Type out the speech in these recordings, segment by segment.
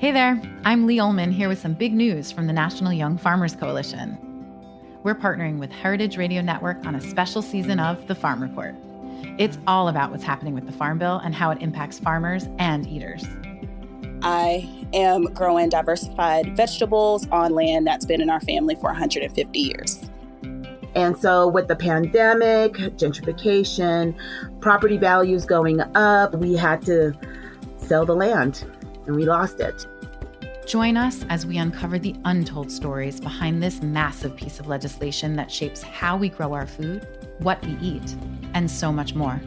Hey there, I'm Lee Ullman here with some big news from the National Young Farmers Coalition. We're partnering with Heritage Radio Network on a special season of The Farm Report. It's all about what's happening with the Farm Bill and how it impacts farmers and eaters. I am growing diversified vegetables on land that's been in our family for 150 years. And so with the pandemic, gentrification, property values going up, we had to sell the land and we lost it. Join us as we uncover the untold stories behind this massive piece of legislation that shapes how we grow our food, what we eat, and so much more.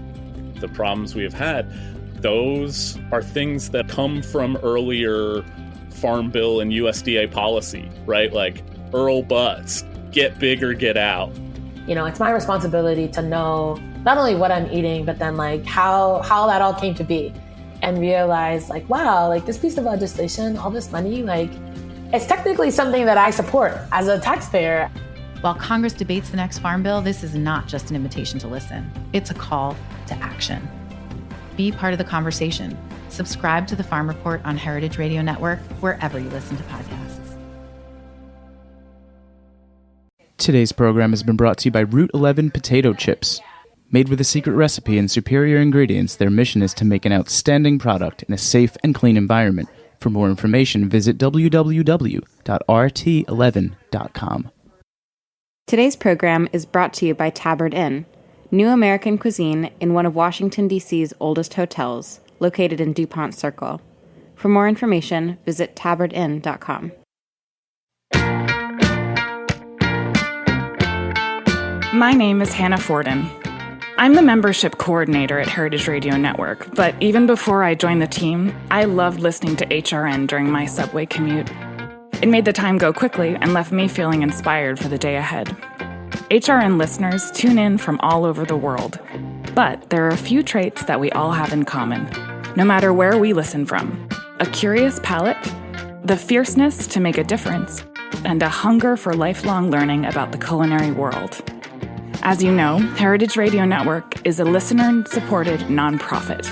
The problems we have had, those are things that come from earlier Farm Bill and USDA policy, right? Like Earl Butz, get big or get out. You know, it's my responsibility to know not only what I'm eating, but then like how that all came to be. And realize like, wow, like this piece of legislation, all this money, like it's technically something that I support as a taxpayer. While Congress debates the next Farm Bill, this is not just an invitation to listen. It's a call to action. Be part of the conversation. Subscribe to the Farm Report on Heritage Radio Network, wherever you listen to podcasts. Today's program has been brought to you by Route 11 Potato Chips. Made with a secret recipe and superior ingredients, their mission is to make an outstanding product in a safe and clean environment. For more information, visit www.rt11.com. Today's program is brought to you by Tabard Inn, new American cuisine in one of Washington, D.C.'s oldest hotels, located in DuPont Circle. For more information, visit tabardinn.com. My name is Hannah Forden. I'm the membership coordinator at Heritage Radio Network, but even before I joined the team, I loved listening to HRN during my subway commute. It made the time go quickly and left me feeling inspired for the day ahead. HRN listeners tune in from all over the world, but there are a few traits that we all have in common, no matter where we listen from. A curious palate, the fierceness to make a difference, and a hunger for lifelong learning about the culinary world. As you know, Heritage Radio Network is a listener-supported nonprofit.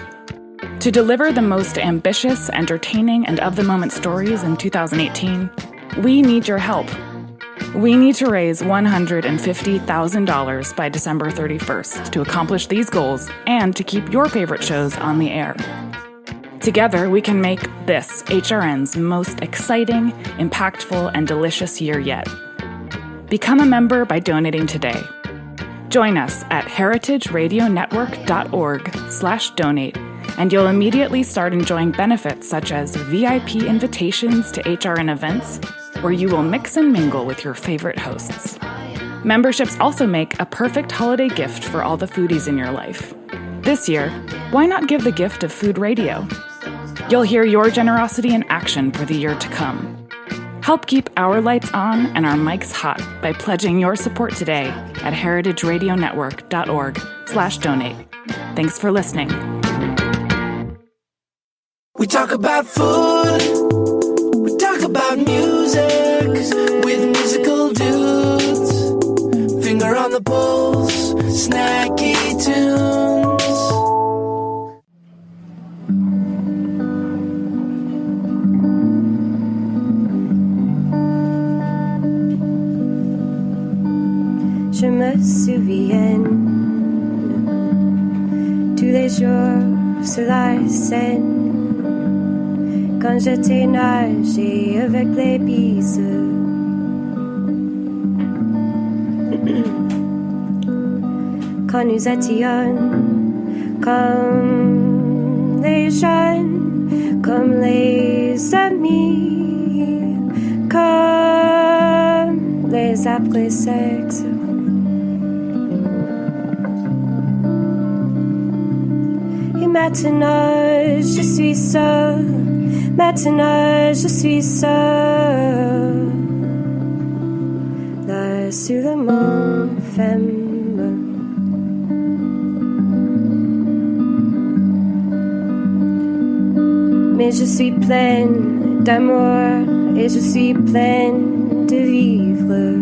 To deliver the most ambitious, entertaining, and of-the-moment stories in 2018, we need your help. We need to raise $150,000 by December 31st to accomplish these goals and to keep your favorite shows on the air. Together, we can make this HRN's most exciting, impactful, and delicious year yet. Become a member by donating today. Join us at heritageradionetwork.org/donate, and you'll immediately start enjoying benefits such as VIP invitations to HRN events, where you will mix and mingle with your favorite hosts. Memberships also make a perfect holiday gift for all the foodies in your life. This year, why not give the gift of food radio? You'll hear your generosity in action for the year to come. Help keep our lights on and our mics hot by pledging your support today at heritageradionetwork.org/donate. Thanks for listening. We talk about food, we talk about music with musical dudes. Finger on the pulse, snacky tunes. Je me souviens tous les jours sur la Seine quand j'étais nager avec les bisous. Quand nous étions comme les jeunes, comme les amis, comme les après-sexe. Maintenant je suis seule, maintenant je suis seule, là sur le mont Fembe. Mais je suis pleine d'amour et je suis pleine de vivre.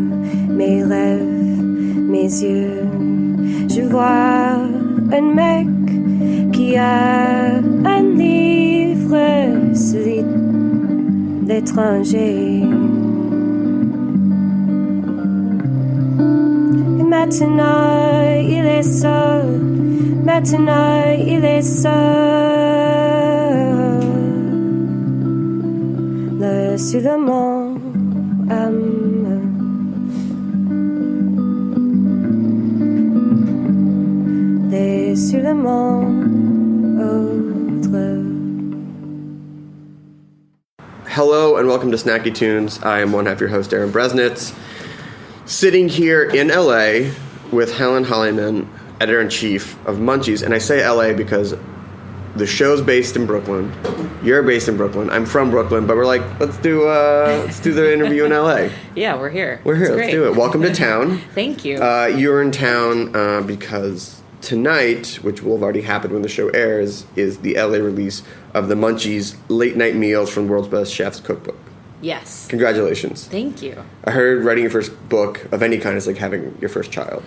Mes rêves, mes yeux, je vois un mec qui a un livre solide étranger. Et maintenant il est seul, maintenant il est seul sur le mont sur le mont autre. Hello and welcome to Snacky Tunes. I am one half your host, Aaron Bresnitz, sitting here in LA with Helen Hollyman, editor-in-chief of Munchies. And I say LA because the show's based in Brooklyn. You're based in Brooklyn. I'm from Brooklyn, but we're like, let's do the interview in LA. Yeah, we're here. We're here. Let's do it. Welcome to town. Thank you. You're in town because tonight, which will have already happened when the show airs, is the LA release of the Munchies Late Night Meals from the World's Best Chefs cookbook. Yes. Congratulations. Thank you. I heard writing your first book of any kind is like having your first child.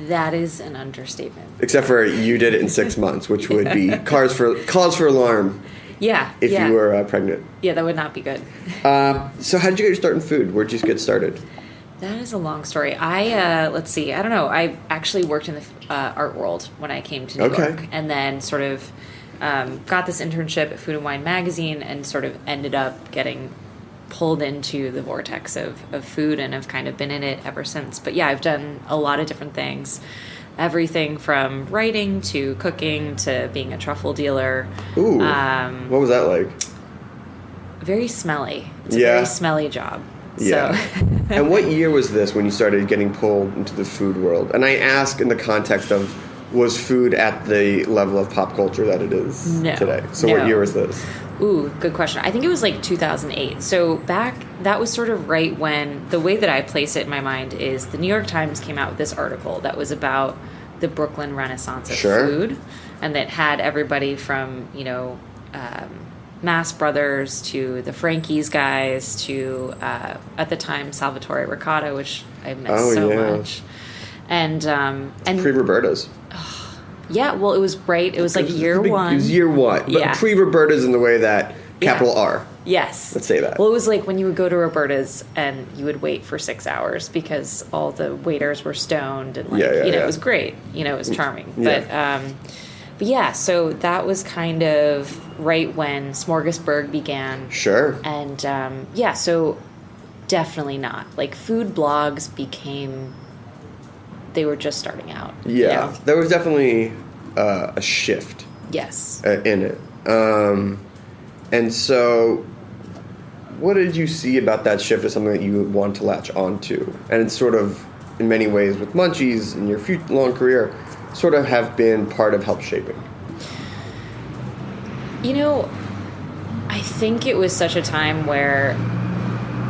That is an understatement. Except for you did it in 6 months, which would be cause for alarm. Yeah. If you were pregnant. Yeah, that would not be good. So how did you get your start in food? Where'd you get started? That is a long story. Let's see. I don't know. I actually worked in the art world when I came to New York. And then sort of got this internship at Food and Wine magazine and sort of ended up getting pulled into the vortex of food and have kind of been in it ever since. But yeah, I've done a lot of different things. Everything from writing to cooking to being a truffle dealer. Ooh. What was that like? Very smelly. It's a very smelly job. Yeah. So. And what year was this when you started getting pulled into the food world? And I ask in the context of, was food at the level of pop culture that it is today? So what year was this? Ooh, good question. I think it was like 2008. So that was sort of right when, the way that I place it in my mind is the New York Times came out with this article that was about the Brooklyn Renaissance of food. And that had everybody from, Mass Brothers to the Frankie's guys to at the time Salvatore Ricotta, which I miss much, and pre-Roberta's. Yeah, well, it was right. It was like year one. It was year one, but pre-Roberta's in the way that capital R. Yes, let's say that. Well, it was like when you would go to Roberta's and you would wait for 6 hours because all the waiters were stoned and it was great. It was charming, But yeah, so that was kind of right when Smorgasburg began. Sure. And so definitely not. Like food blogs they were just starting out. Yeah, there was definitely a shift. Yes. In it. And so what did you see about that shift as something that you would want to latch onto? And it's sort of, in many ways, with Munchies in your long career, sort of have been part of help shaping? I think it was such a time where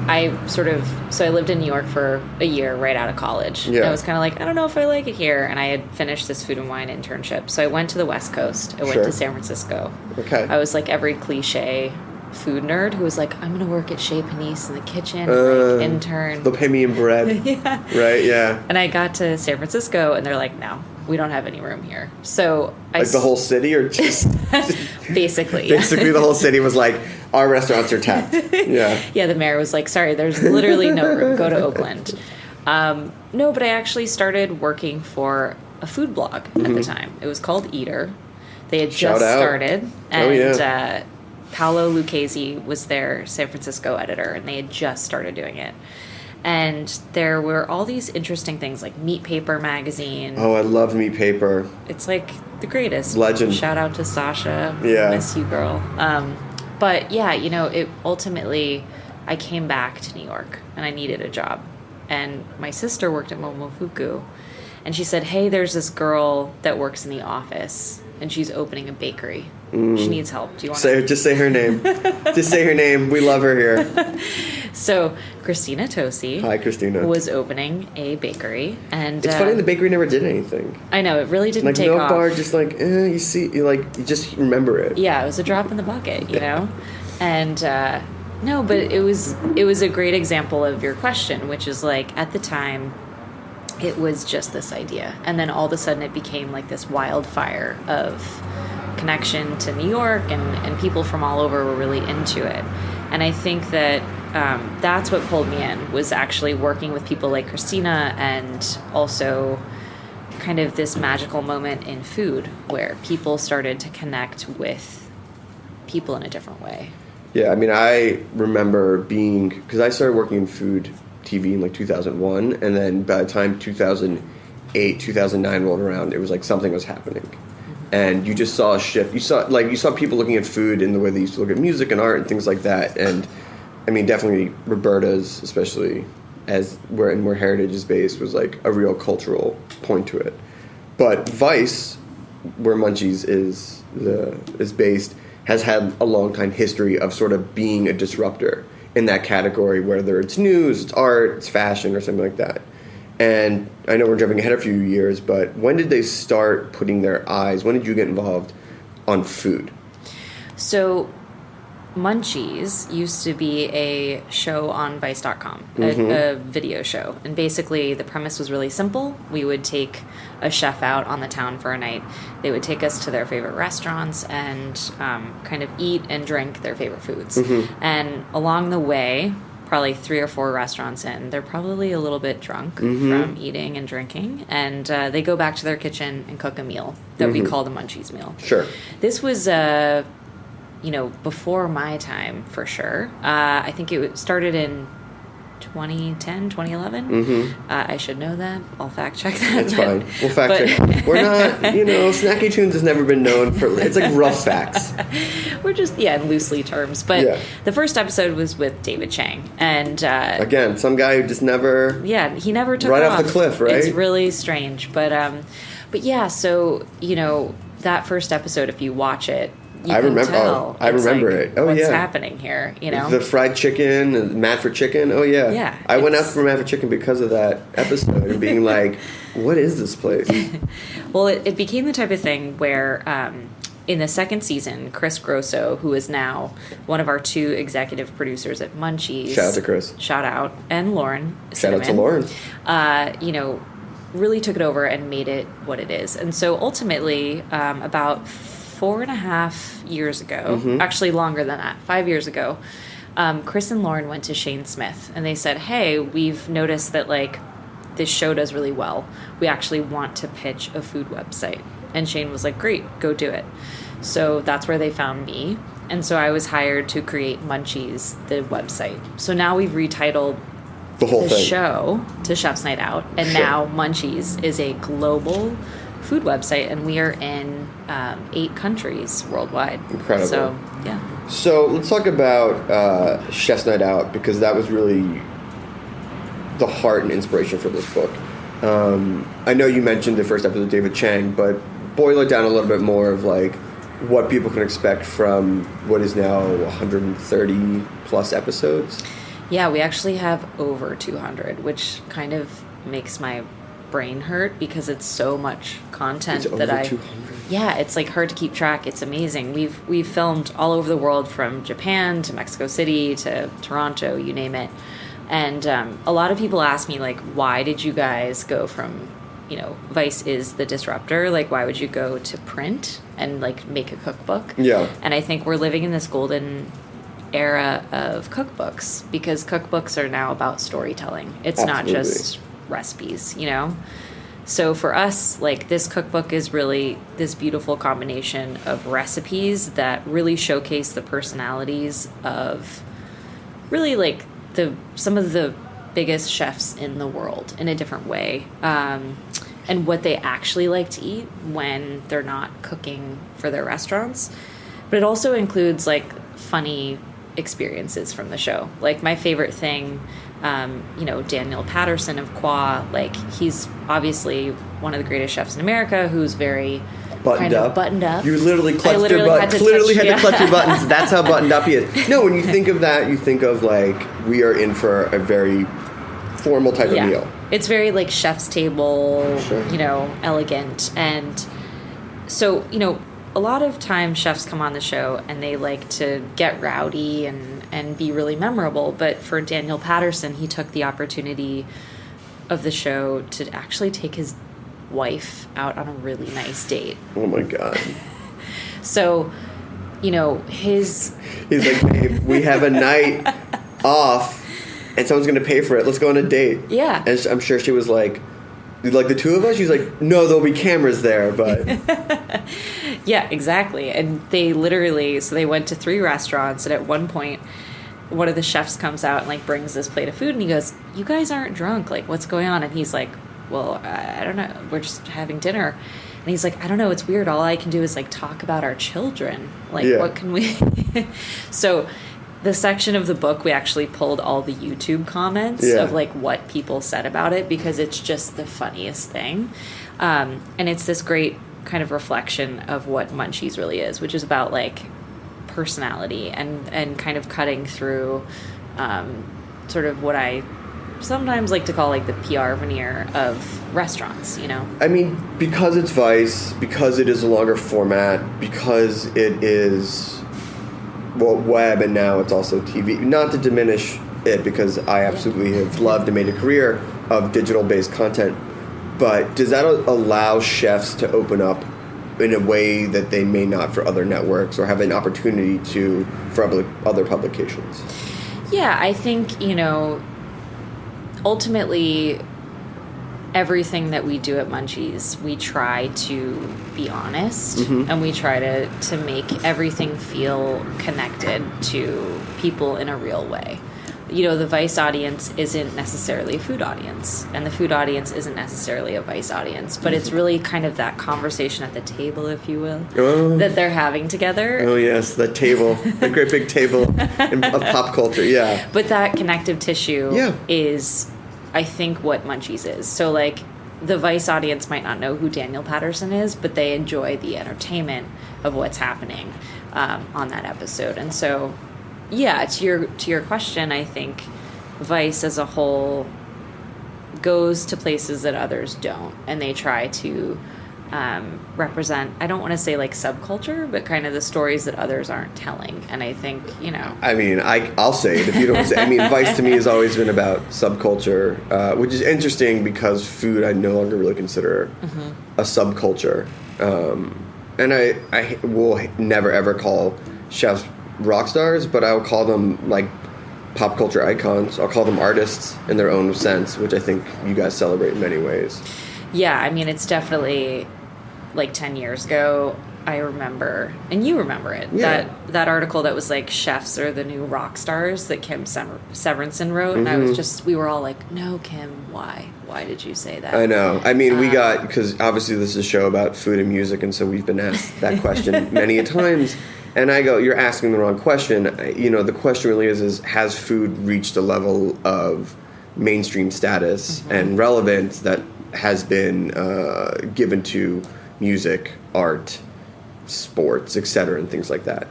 I lived in New York for a year right out of college. Yeah. And I was kind of like, I don't know if I like it here. And I had finished this Food and Wine internship. So I went to the West Coast. I went to San Francisco. Okay. I was like every cliche food nerd who was like, I'm going to work at Chez Panisse in the kitchen and intern. They'll pay me in bread. Yeah. Right, yeah. And I got to San Francisco and they're like, no, we don't have any room here. So the whole city or just basically. Basically the whole city was like, our restaurants are tapped. Yeah. Yeah, the mayor was like, sorry, there's literally no room. Go to Oakland. No, but I actually started working for a food blog at the time. It was called Eater. They had just started. And Paolo Lucchese was their San Francisco editor, and they had just started doing it. And there were all these interesting things, like Meat Paper magazine. Oh, I love Meat Paper. It's like the greatest. Legend. Shout out to Sasha. Yeah. Miss you, girl. But yeah, it ultimately, I came back to New York, and I needed a job. And my sister worked at Momofuku, and she said, hey, there's this girl that works in the office, and she's opening a bakery. She needs help. Do you want to... Just say her name. Just say her name. We love her here. So Christina Tosi. Hi, Christina. Was opening a bakery. And it's funny the bakery never did anything. I know. It really didn't take Milk off. Bar, just you just remember it. Yeah, it was a drop in the bucket, And no, but it was a great example of your question, which is like at the time it was just this idea. And then all of a sudden it became like this wildfire of connection to New York, and people from all over were really into it. And I think that that's what pulled me in, was actually working with people like Christina, and also kind of this magical moment in food where people started to connect with people in a different way. Yeah, I mean, I remember because I started working in food TV in like 2001, and then by the time 2008, 2009 rolled around, it was like something was happening. And you just saw a shift. You saw people looking at food in the way they used to look at music and art and things like that. And I mean, definitely Roberta's, especially where Heritage is based, was like a real cultural point to it. But Vice, where Munchies is based, has had a long time history of sort of being a disruptor in that category, whether it's news, it's art, it's fashion, or something like that. And I know we're jumping ahead a few years, but when did they start putting their eyes? When did you get involved on food? So Munchies used to be a show on Vice.com, a video show. And basically the premise was really simple. We would take a chef out on the town for a night. They would take us to their favorite restaurants and kind of eat and drink their favorite foods. And along the way, probably 3 or 4 restaurants in, they're probably a little bit drunk from eating and drinking. And they go back to their kitchen and cook a meal that we call the Munchies meal. Sure. This was before my time, for sure. I think it started in 2010, 2011. I should know that. I'll fact check that. That's fine. We'll fact check. We're not, Snacky Tunes has never been known for, it's like rough facts. We're just, in loosely terms. But the first episode was with David Chang. And again, some guy who just never... Yeah, he never took right off the cliff, right? It's really strange. But yeah, so, that first episode, if you watch it, I remember it. Oh, what's yeah. happening here, The fried chicken, Mad for Chicken. Oh, yeah. Yeah. I went out for Mad for Chicken because of that episode and being like, what is this place? Well, it became the type of thing where in the second season, Chris Grosso, who is now one of our 2 executive producers at Munchies. Shout out to Chris. Shout out. And Lauren. Shout out to Lauren. Really took it over and made it what it is. And so ultimately, about 4.5 years ago, actually longer than that, 5 years ago, Chris and Lauren went to Shane Smith and they said, hey, we've noticed that this show does really well. We actually want to pitch a food website. And Shane was like, great, go do it. So that's where they found me. And so I was hired to create Munchies, the website. So now we've retitled the show to Chef's Night Out. And now Munchies is a global food website, and we are in 8 countries worldwide. Incredible. So, yeah. So let's talk about Chef's Night Out, because that was really the heart and inspiration for this book. I know you mentioned the first episode of David Chang, but boil it down a little bit more of what people can expect from what is now 130 plus episodes. Yeah, we actually have over 200, which kind of makes my brain hurt because it's so much content it's that over 200. Yeah, it's hard to keep track. It's amazing. We've filmed all over the world, from Japan to Mexico City to Toronto, you name it. And a lot of people ask me why did you guys go from Vice is the disruptor, why would you go to print and make a cookbook? Yeah. And I think we're living in this golden era of cookbooks, because cookbooks are now about storytelling. It's not just recipes, So for us, this cookbook is really this beautiful combination of recipes that really showcase the personalities of really some of the biggest chefs in the world in a different way, and what they actually like to eat when they're not cooking for their restaurants. But it also includes funny experiences from the show. My favorite thing, Daniel Patterson of Qua, he's obviously one of the greatest chefs in America, who's very buttoned up. You literally clutched your buttons. Had to clutch your buttons. That's how buttoned up he is. No, when you think of that, you think of we are in for a very formal type of meal. It's very chef's table, elegant. And so, a lot of times chefs come on the show and they like to get rowdy and be really memorable. But for Daniel Patterson, he took the opportunity of the show to actually take his wife out on a really nice date. Oh my God. So, you know, he's like, babe, we have a night off and someone's going to pay for it. Let's go on a date. Yeah. And I'm sure she was like the two of us? She's like, no, there'll be cameras there, but... Yeah, exactly. And they literally, so they went to 3 restaurants, and at one point, one of the chefs comes out and, like, brings this plate of food, and he goes, you guys aren't drunk. Like, what's going on? And he's like, well, I don't know. We're just having dinner. And he's like, I don't know. It's weird. All I can do is, like, talk about our children. Like, what can we... So... The section of the book, we actually pulled all the YouTube comments of, like, what people said about it, because it's just the funniest thing. And it's this great kind of reflection of what Munchies really is, which is about, like, personality and kind of cutting through sort of what I sometimes like to call, like, the PR veneer of restaurants, you know? I mean, because it's Vice, because it is a longer format, because it is... well, web, and now it's also TV. Not to diminish it, because I absolutely have loved and made a career of digital-based content, but does that allow chefs to open up in a way that they may not for other networks, or have an opportunity to for other publications? Yeah, I think, you know, ultimately... everything that we do at Munchies, we try to be honest, and we try to make everything feel connected to people in a real way. You know, the Vice audience isn't necessarily a food audience, and the food audience isn't necessarily a Vice audience, but it's really kind of that conversation at the table, if you will, that they're having together. Oh, yes, that table, the great big table of pop culture, yeah. But that connective tissue is... I think what Munchies is. So, like, the Vice audience might not know who Daniel Patterson is, but they enjoy the entertainment of what's happening on that episode. And so, yeah, to your question, I think Vice as a whole goes to places that others don't, and they try to represent, I don't want to say like subculture, but kind of the stories that others aren't telling. And I think, you know... I mean, I'll say it if you don't say it. I mean, Vice to me has always been about subculture, which is interesting because food I no longer really consider a subculture. And I will never ever call chefs rock stars, but I will call them like pop culture icons. I'll call them artists in their own sense, which I think you guys celebrate in many ways. Yeah, I mean, it's definitely like 10 years ago. I remember, and you remember it, that article that was like chefs are the new rock stars that Kim Severinsen wrote. And I was just, we were all like, no, Kim, why? Why did you say that? I know. I mean, we got, because obviously this is a show about food and music, and so we've been asked that question many a times. And I go, you're asking the wrong question. You know, the question really is has food reached a level of mainstream status and relevance that has been given to music, art, sports, etc., and things like that,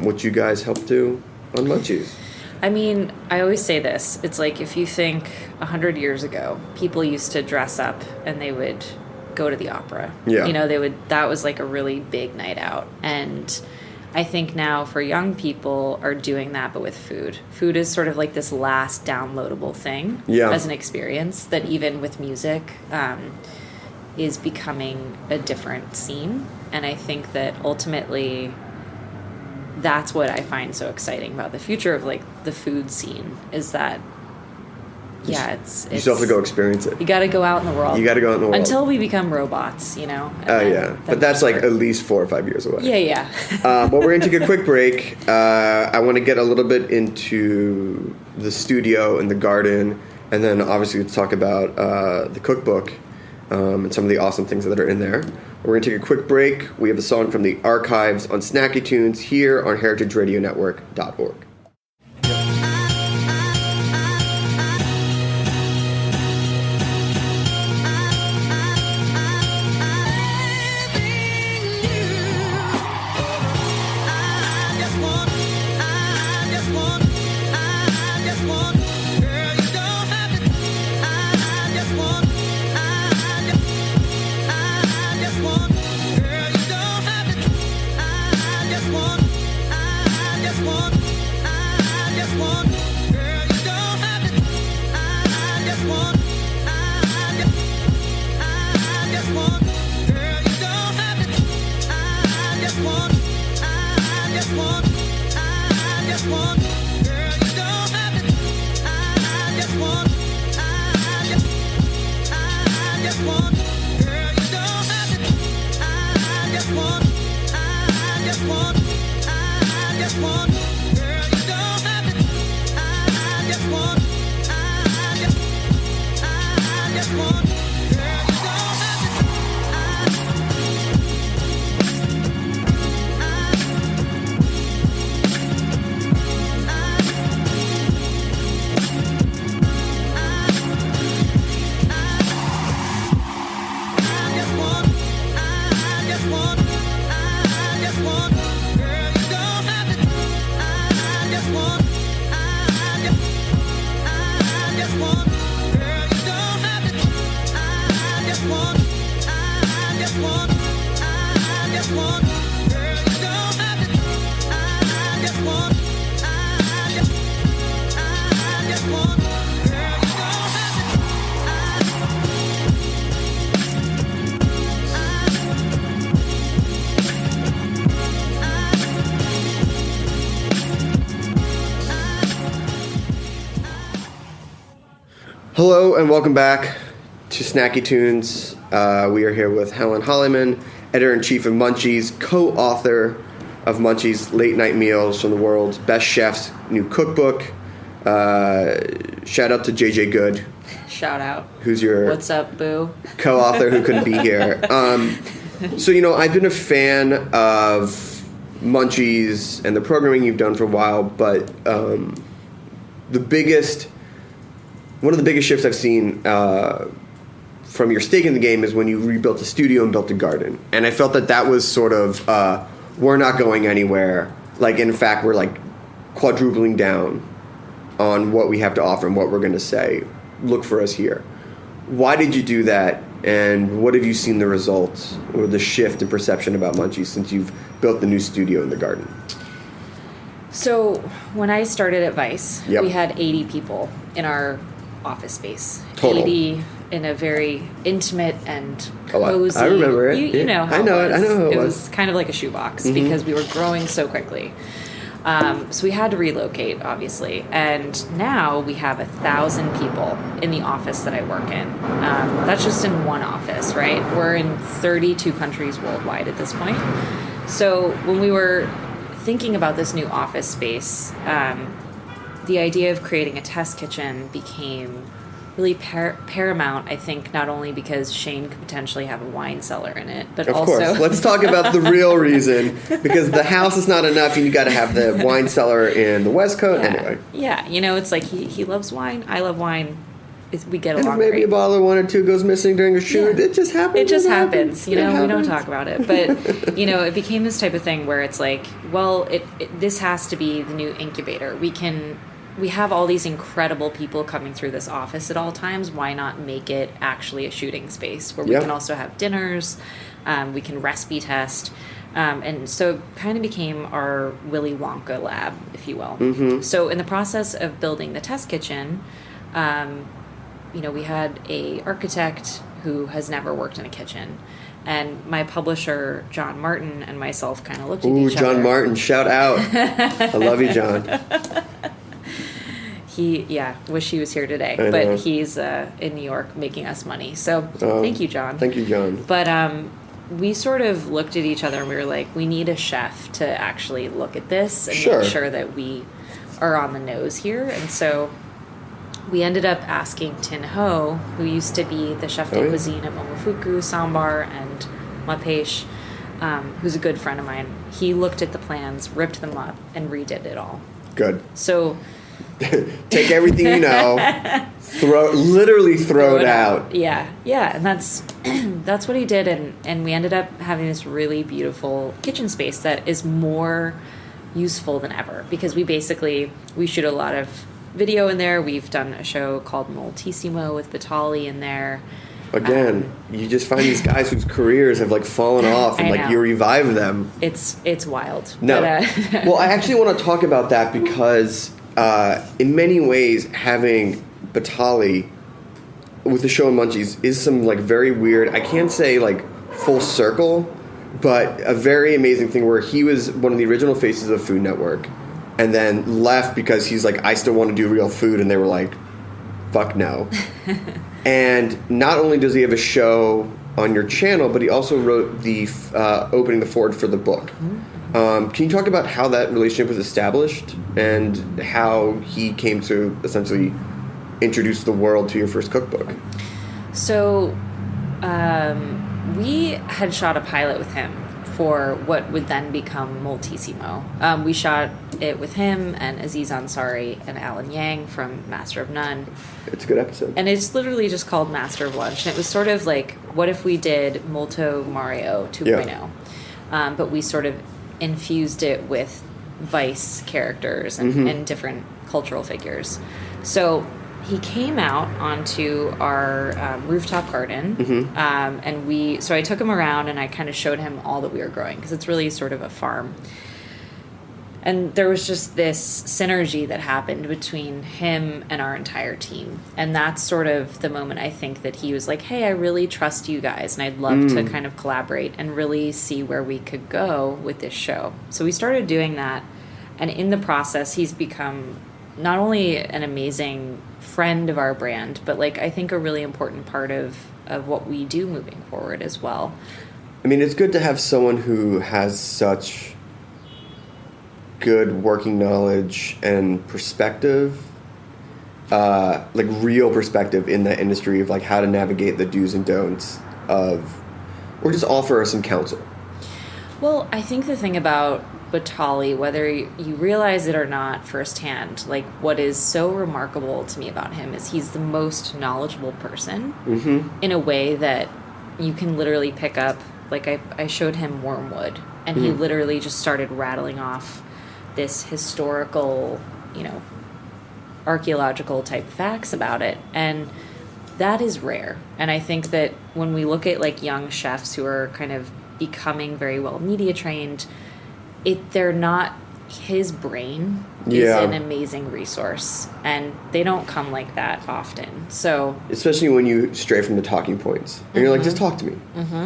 which you guys help do on Munchies. I mean, I always say this. It's like if you think 100 years ago, people used to dress up and they would go to the opera. Yeah. You know, that was like a really big night out. And I think now for young people are doing that, but with food. Food is sort of like this last downloadable thing as an experience that even with music is becoming a different scene. And I think that ultimately that's what I find so exciting about the future of like the food scene is that it's you still have to go experience it. You got to go out in the world. You got to go out in the world until we become robots, you know. Oh yeah, but that's like at least 4 or 5 years away. Yeah. Well, we're going to take a quick break. I want to get a little bit into the studio and the garden, and then obviously let's talk about the cookbook and some of the awesome things that are in there. We're going to take a quick break. We have a song from the archives on Snacky Tunes here on heritageradionetwork.org. Hello and welcome back to Snacky Tunes. We are here with Helen Hollyman, editor-in-chief of Munchies, co-author of Munchies Late Night Meals from the World's Best Chefs new cookbook. Shout out to JJ Good. Shout out. Who's your What's up, boo? Co-author who couldn't be here. So, I've been a fan of Munchies and the programming you've done for a while, but one of the biggest shifts I've seen from your stake in the game is when you rebuilt the studio and built a garden. And I felt that was sort of, we're not going anywhere. Like, in fact, we're like quadrupling down on what we have to offer and what we're going to say. Look for us here. Why did you do that? And what have you seen the results or the shift in perception about Munchies since you've built the new studio in the garden? So when I started at Vice, Yep. we had 80 people in our office space. Total. 80 in a very intimate and cozy. I remember it. You know how I know it was. I know how it was. It was kind of like a shoebox because we were growing so quickly. So we had to relocate, obviously. And now we have 1,000 people in the office that I work in. That's just in one office, right? We're in 32 countries worldwide at this point. So when we were thinking about this new office space, the idea of creating a test kitchen became really paramount, I think, not only because Shane could potentially have a wine cellar in it, but also... Of course. Let's talk about the real reason, because the house is not enough and you got to have the wine cellar in the West Coast. Yeah. Anyway. Yeah, it's like we loves wine, I love wine. We get And along if maybe great. a bottle of one or two goes missing during a shoot, it just happens. It just happens. It We don't happens. talk about it. But, it became this type of thing where it's like, well, this has to be the new incubator. We have all these incredible people coming through this office at all times. Why not make it actually a shooting space where we can also have dinners, we can recipe test. And so it kind of became our Willy Wonka lab, if you will. Mm-hmm. So in the process of building the test kitchen, we had a architect who has never worked in a kitchen. And my publisher, John Martin, and myself kind of looked at each other. John Martin, shout out. I love you, John. Wish he was here today. I know. But he's in New York making us money. So thank you, John. Thank you, John. But we sort of looked at each other and we were like, we need a chef to actually look at this and make sure that we are on the nose here. And so we ended up asking Tin Ho, who used to be the chef de cuisine at Momofuku, Sambar, and Mapeish, who's a good friend of mine. He looked at the plans, ripped them up, and redid it all. Good. So... Take everything you know, throw it out. Yeah, and that's what he did, and we ended up having this really beautiful kitchen space that is more useful than ever because we shoot a lot of video in there. We've done a show called Moltissimo with Vitali in there. Again, you just find these guys whose careers have fallen off, and you revive them. It's wild. No, but, well, I actually want to talk about that because. In many ways, having Batali with the show in Munchies is some very weird, I can't say full circle, but a very amazing thing where he was one of the original faces of Food Network and then left because he's like, I still want to do real food. And they were like, fuck no. And not only does he have a show on your channel, but he also wrote the opening the foreword for the book. Can you talk about how that relationship was established and how he came to essentially introduce the world to your first cookbook? So we had shot a pilot with him for what would then become Moltissimo. We shot it with him and Aziz Ansari and Alan Yang from Master of None. It's a good episode. And it's literally just called Master of Lunch. And it was sort of like, what if we did Molto Mario 2.0? Yeah. But we sort of infused it with Vice characters and different cultural figures. So he came out onto our rooftop garden, and so I took him around and I kind of showed him all that we were growing because it's really sort of a farm. And there was just this synergy that happened between him and our entire team. And that's sort of the moment I think that he was like, hey, I really trust you guys, and I'd love to kind of collaborate and really see where we could go with this show. So we started doing that, and in the process, he's become not only an amazing friend of our brand, but like I think a really important part of what we do moving forward as well. I mean, it's good to have someone who has such good working knowledge and perspective, like real perspective in that industry of like how to navigate the do's and don'ts of, or just offer us some counsel. Well, I think the thing about Batali, whether you realize it or not firsthand, like what is so remarkable to me about him is he's the most knowledgeable person in a way that you can literally pick up. Like I showed him Wormwood, and he literally just started rattling off this historical, archaeological type facts about it. And that is rare. And I think that when we look at like young chefs who are kind of becoming very well media trained, they're not, his brain is an amazing resource, and they don't come like that often. So especially when you stray from the talking points and you're like, just talk to me,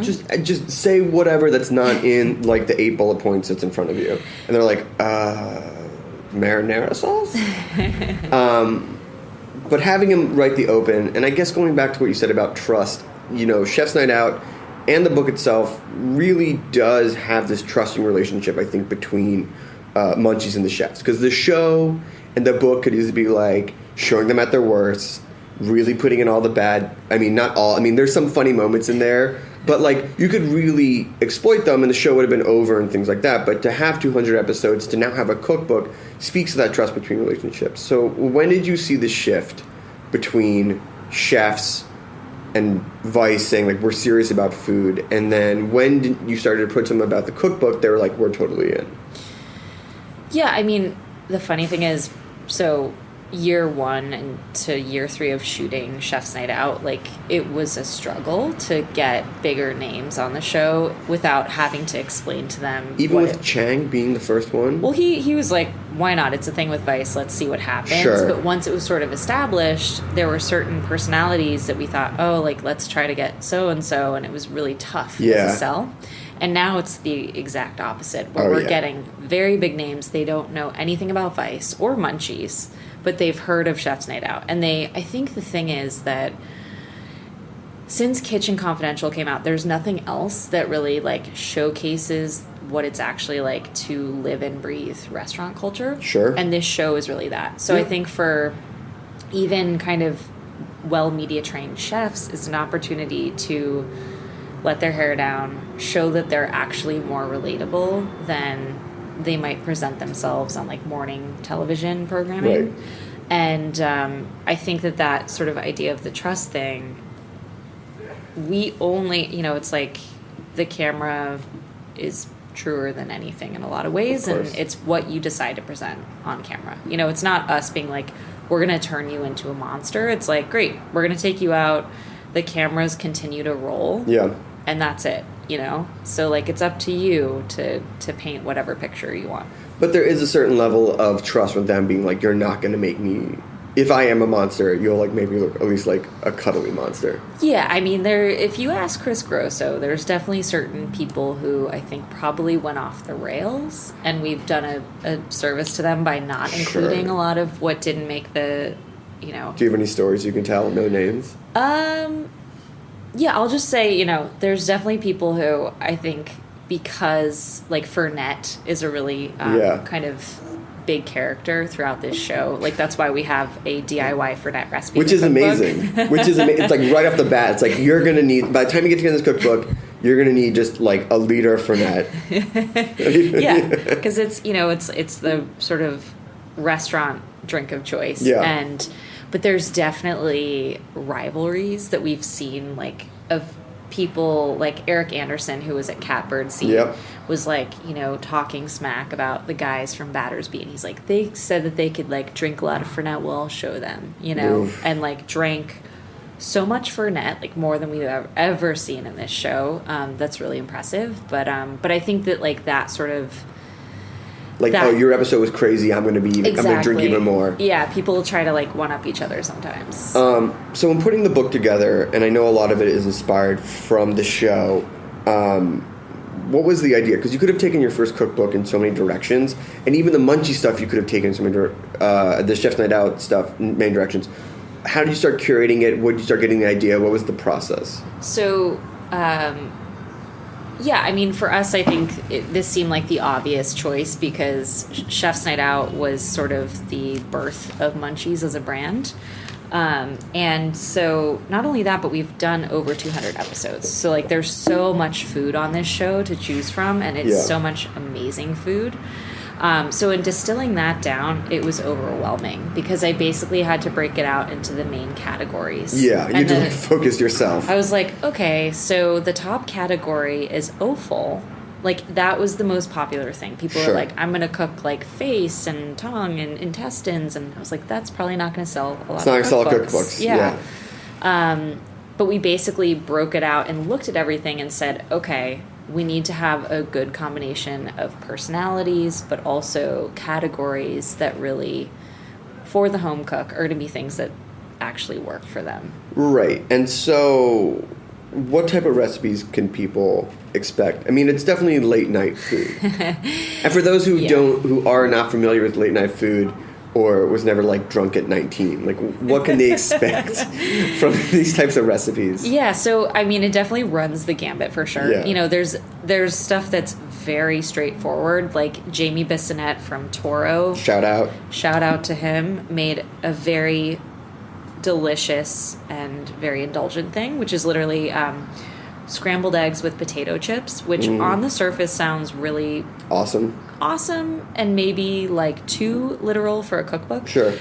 just say whatever that's not in like the 8 bullet points that's in front of you, and they're like, marinara sauce. But having him write the open, and I guess going back to what you said about trust, Chef's Night Out and the book itself really does have this trusting relationship, I think, between Munchies and the chefs. Because the show and the book could easily be like showing them at their worst, really putting in all the bad, not all, there's some funny moments in there, but like you could really exploit them and the show would have been over and things like that. But to have 200 episodes, to now have a cookbook, speaks to that trust between relationships. So when did you see the shift between chefs and Vice saying, like, we're serious about food, and then when you started to put something about the cookbook, they were like, we're totally in? Yeah, the funny thing is, so year 1 and to year 3 of shooting Chef's Night Out, like, it was a struggle to get bigger names on the show without having to explain to them. Even with Chang being the first one? Well, he was like, why not? It's a thing with Vice. Let's see what happens. Sure. But once it was sort of established, there were certain personalities that we thought, let's try to get so-and-so, and it was really tough to sell. And now it's the exact opposite, where we're getting very big names. They don't know anything about Vice or Munchies, but they've heard of Chef's Night Out. And I think the thing is that since Kitchen Confidential came out, there's nothing else that really like showcases what it's actually like to live and breathe restaurant culture. Sure. And this show is really that. So I think for even kind of well media trained chefs, it's an opportunity to let their hair down, show that they're actually more relatable than they might present themselves on like morning television programming. Right. And I think that sort of idea of the trust thing, we only, it's like the camera is truer than anything in a lot of ways, and it's what you decide to present on camera. It's not us being like, we're going to turn you into a monster. It's like, great, we're going to take you out, the cameras continue to roll, and that's it. So like it's up to you to paint whatever picture you want. But there is a certain level of trust with them being like, you're not going to make me, if I am a monster, you'll like make me look at least like a cuddly monster. Yeah, if you ask Chris Grosso, there's definitely certain people who I think probably went off the rails, and we've done a service to them by not including a lot of what didn't make the, Do you have any stories you can tell? No names? Yeah, I'll just say, there's definitely people who I think because, like, Fernet is a really kind of big character throughout this show. Like, that's why we have a DIY Fernet recipe. Which is amazing. It's like right off the bat, it's like you're going to need, by the time you get together this cookbook, you're going to need just like a liter of Fernet. Yeah, because it's, it's the sort of restaurant drink of choice. Yeah. But there's definitely rivalries that we've seen, like, of people like Eric Anderson, who was at Catbird Seed, was like, talking smack about the guys from Battersby. And he's like, they said that they could, like, drink a lot of Fernet. Well, I'll show them, Oof. and, like, drank so much Fernet, like, more than we've ever seen in this show. That's really impressive. But I think that, like, that sort of... Like, your episode was crazy, I'm going to be I'm going to drink even more. Yeah, people try to, like, one-up each other sometimes. So in putting the book together, and I know a lot of it is inspired from the show, what was the idea? Because you could have taken your first cookbook in so many directions, and even the Munchie stuff you could have taken in so many the Chef's Night Out stuff in many directions. How did you start curating it? When did you start getting the idea? What was the process? So, yeah, I mean, for us, I think this seemed like the obvious choice because Chef's Night Out was sort of the birth of Munchies as a brand. And so not only that, but we've done over 200 episodes. So, like, there's so much food on this show to choose from, and it's so much amazing food. So in distilling that down, it was overwhelming because I basically had to break it out into the main categories. Yeah, you had to focus yourself. I was like, okay, so the top category is offal. Like, that was the most popular thing. People were like, I'm going to cook, like, face and tongue and intestines. And I was like, that's probably not going to sell a lot of cookbooks. It's not going to sell cookbooks. Yeah. But we basically broke it out and looked at everything and said, okay, we need to have a good combination of personalities, but also categories that really, for the home cook, are going to be things that actually work for them. Right. And so what type of recipes can people expect? I mean, it's definitely late night food. And for those who who are not familiar with late night food, or was never, like, drunk at 19? Like, what can they expect from these types of recipes? Yeah, so, I mean, it definitely runs the gambit for sure. Yeah. You know, there's stuff that's very straightforward, like Jamie Bissonette from Toro. Shout out to him. Made a very delicious and very indulgent thing, which is literally scrambled eggs with potato chips, which on the surface sounds really awesome and maybe like too literal for a cookbook. Sure.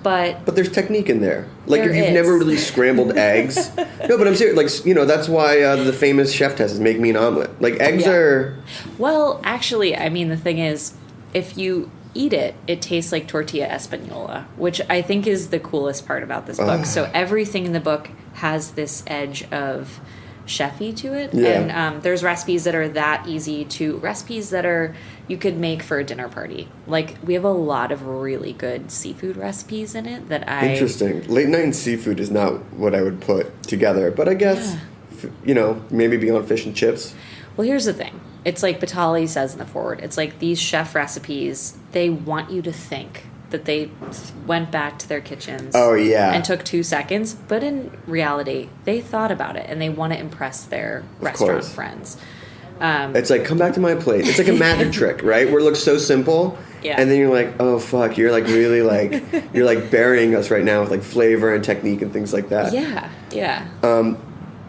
But there's technique in there. Like, if you've never really scrambled eggs. No, but I'm serious. Like, you know, that's why the famous chef test is make me an omelet. Like, eggs are... Well, actually, I mean, the thing is, if you eat it, it tastes like tortilla española, which I think is the coolest part about this book. So everything in the book has this edge of chef-y to it. Yeah. And there's recipes that are that easy to... Recipes that are... You could make for a dinner party. Like, we have a lot of really good seafood recipes in it that Interesting. Late night seafood is not what I would put together. But I guess, you know, maybe beyond fish and chips. Well, here's the thing. It's like Batali says in the foreword. It's like these chef recipes, they want you to think that they went back to their kitchens and took 2 seconds. But in reality, they thought about it, and they want to impress their restaurant friends. It's like, come back to my plate. It's like a magic trick, right? Where it looks so simple, and then you're like, oh, fuck, you're like really like, you're like burying us right now with like flavor and technique and things like that. Yeah.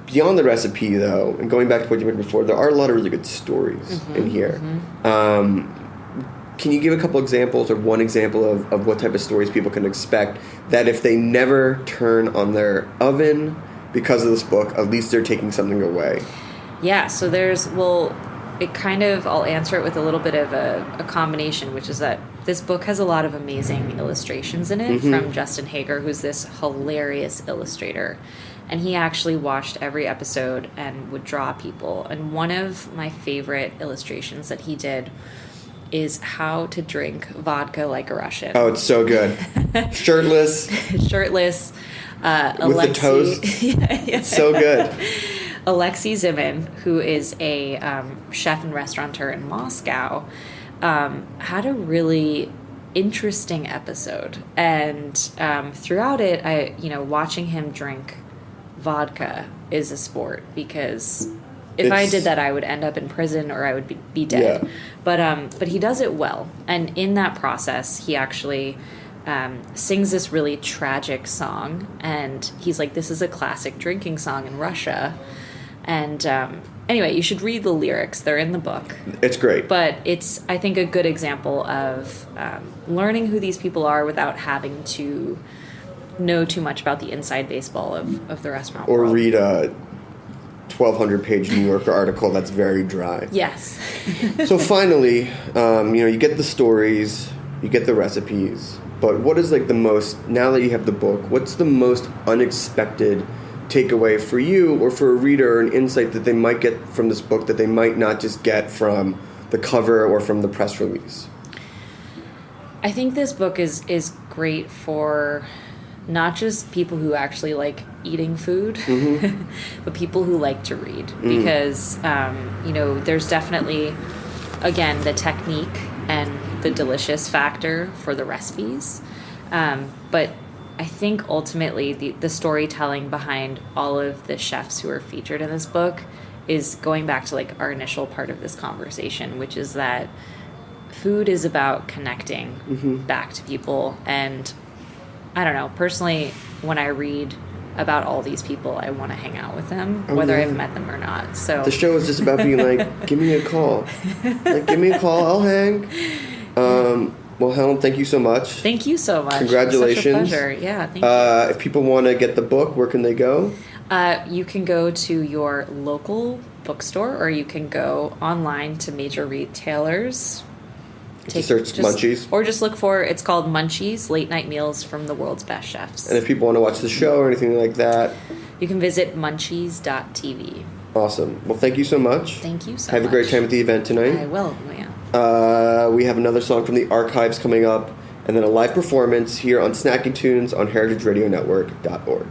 Beyond the recipe, though, and going back to what you mentioned before, there are a lot of really good stories in here. Can you give a couple examples or one example of what type of stories people can expect that if they never turn on their oven because of this book, at least they're taking something away? Yeah, so I'll answer it with a little bit of a combination, which is that this book has a lot of amazing illustrations in it from Justin Hager, who's this hilarious illustrator. And he actually watched every episode and would draw people. And one of my favorite illustrations that he did is how to drink vodka like a Russian. Oh, it's so good. Shirtless. With the toast. It's so good. Alexei Zimin, who is a chef and restaurateur in Moscow, had a really interesting episode. And throughout it, watching him drink vodka is a sport, because if I did that, I would end up in prison or I would be dead. Yeah. But he does it well. And in that process, he actually sings this really tragic song. And he's like, this is a classic drinking song in Russia. And anyway, you should read the lyrics. They're in the book. It's great. But it's, I think, a good example of learning who these people are without having to know too much about the inside baseball of the restaurant world. Or read a 1,200-page New Yorker article that's very dry. Yes. So finally, you get the stories, you get the recipes, but what is like the most, now that you have the book, what's the most unexpected takeaway for you or for a reader, or an insight that they might get from this book that they might not just get from the cover or from the press release? I think this book is great for not just people who actually like eating food, but people who like to read. Because, you know, there's definitely, again, the technique and the delicious factor for the recipes. But I think ultimately the storytelling behind all of the chefs who are featured in this book is going back to like our initial part of this conversation, which is that food is about connecting back to people. And I don't know, personally, when I read about all these people, I want to hang out with them, whether I've met them or not. So the show is just about being like, give me a call. Like, give me a call, I'll hang. Well, Helen, thank you so much. Thank you so much. Congratulations. It was such a pleasure. Yeah, thank you. If people want to get the book, where can they go? You can go to your local bookstore, or you can go online to major retailers. Search Munchies. Or just look for, it's called Munchies, Late Night Meals from the World's Best Chefs. And if people want to watch the show or anything like that, you can visit munchies.tv. Awesome. Well, thank you so much. Thank you so much. Have a great time at the event tonight. I will, yeah. We have another song from the archives coming up, and then a live performance here on Snacking Tunes on heritageradionetwork.org.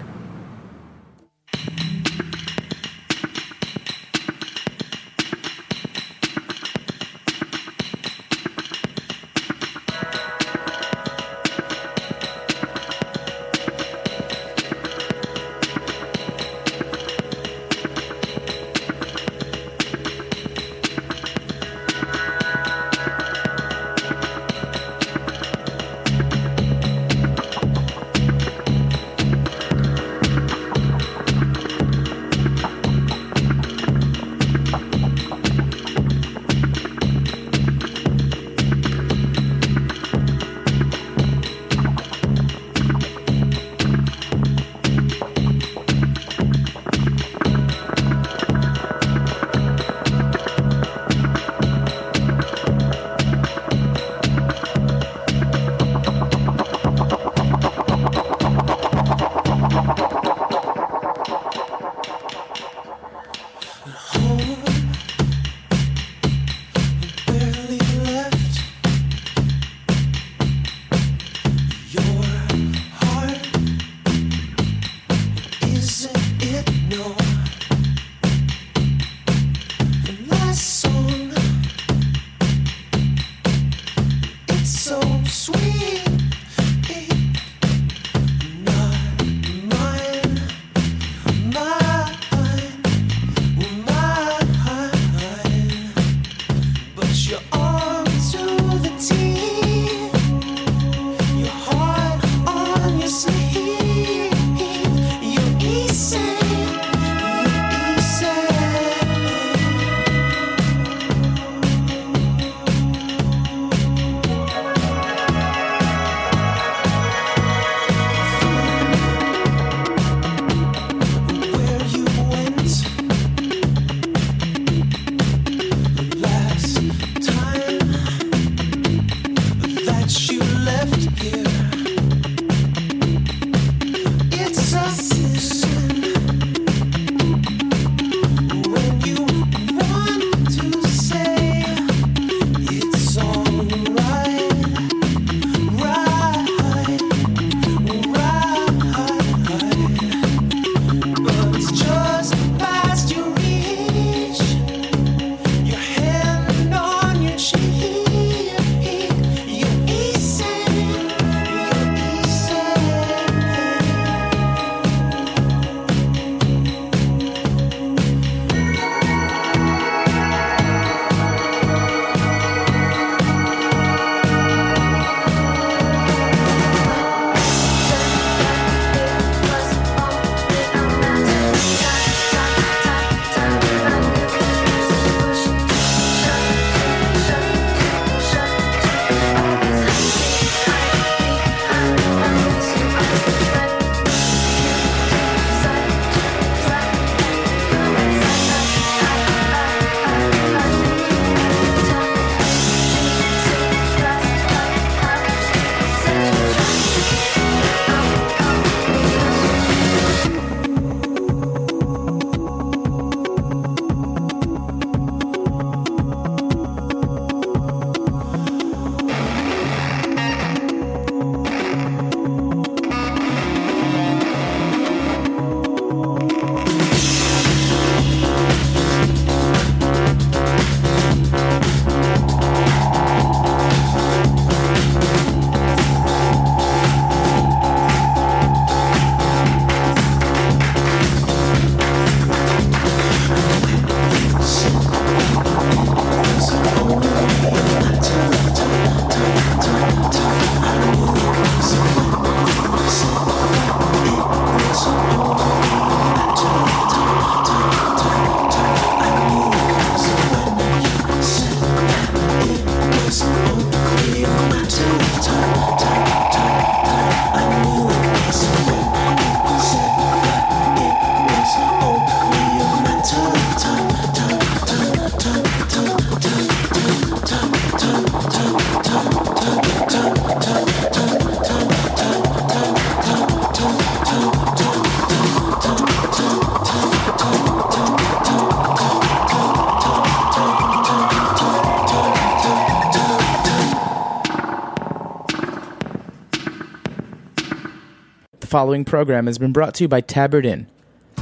The following program has been brought to you by Tabard Inn.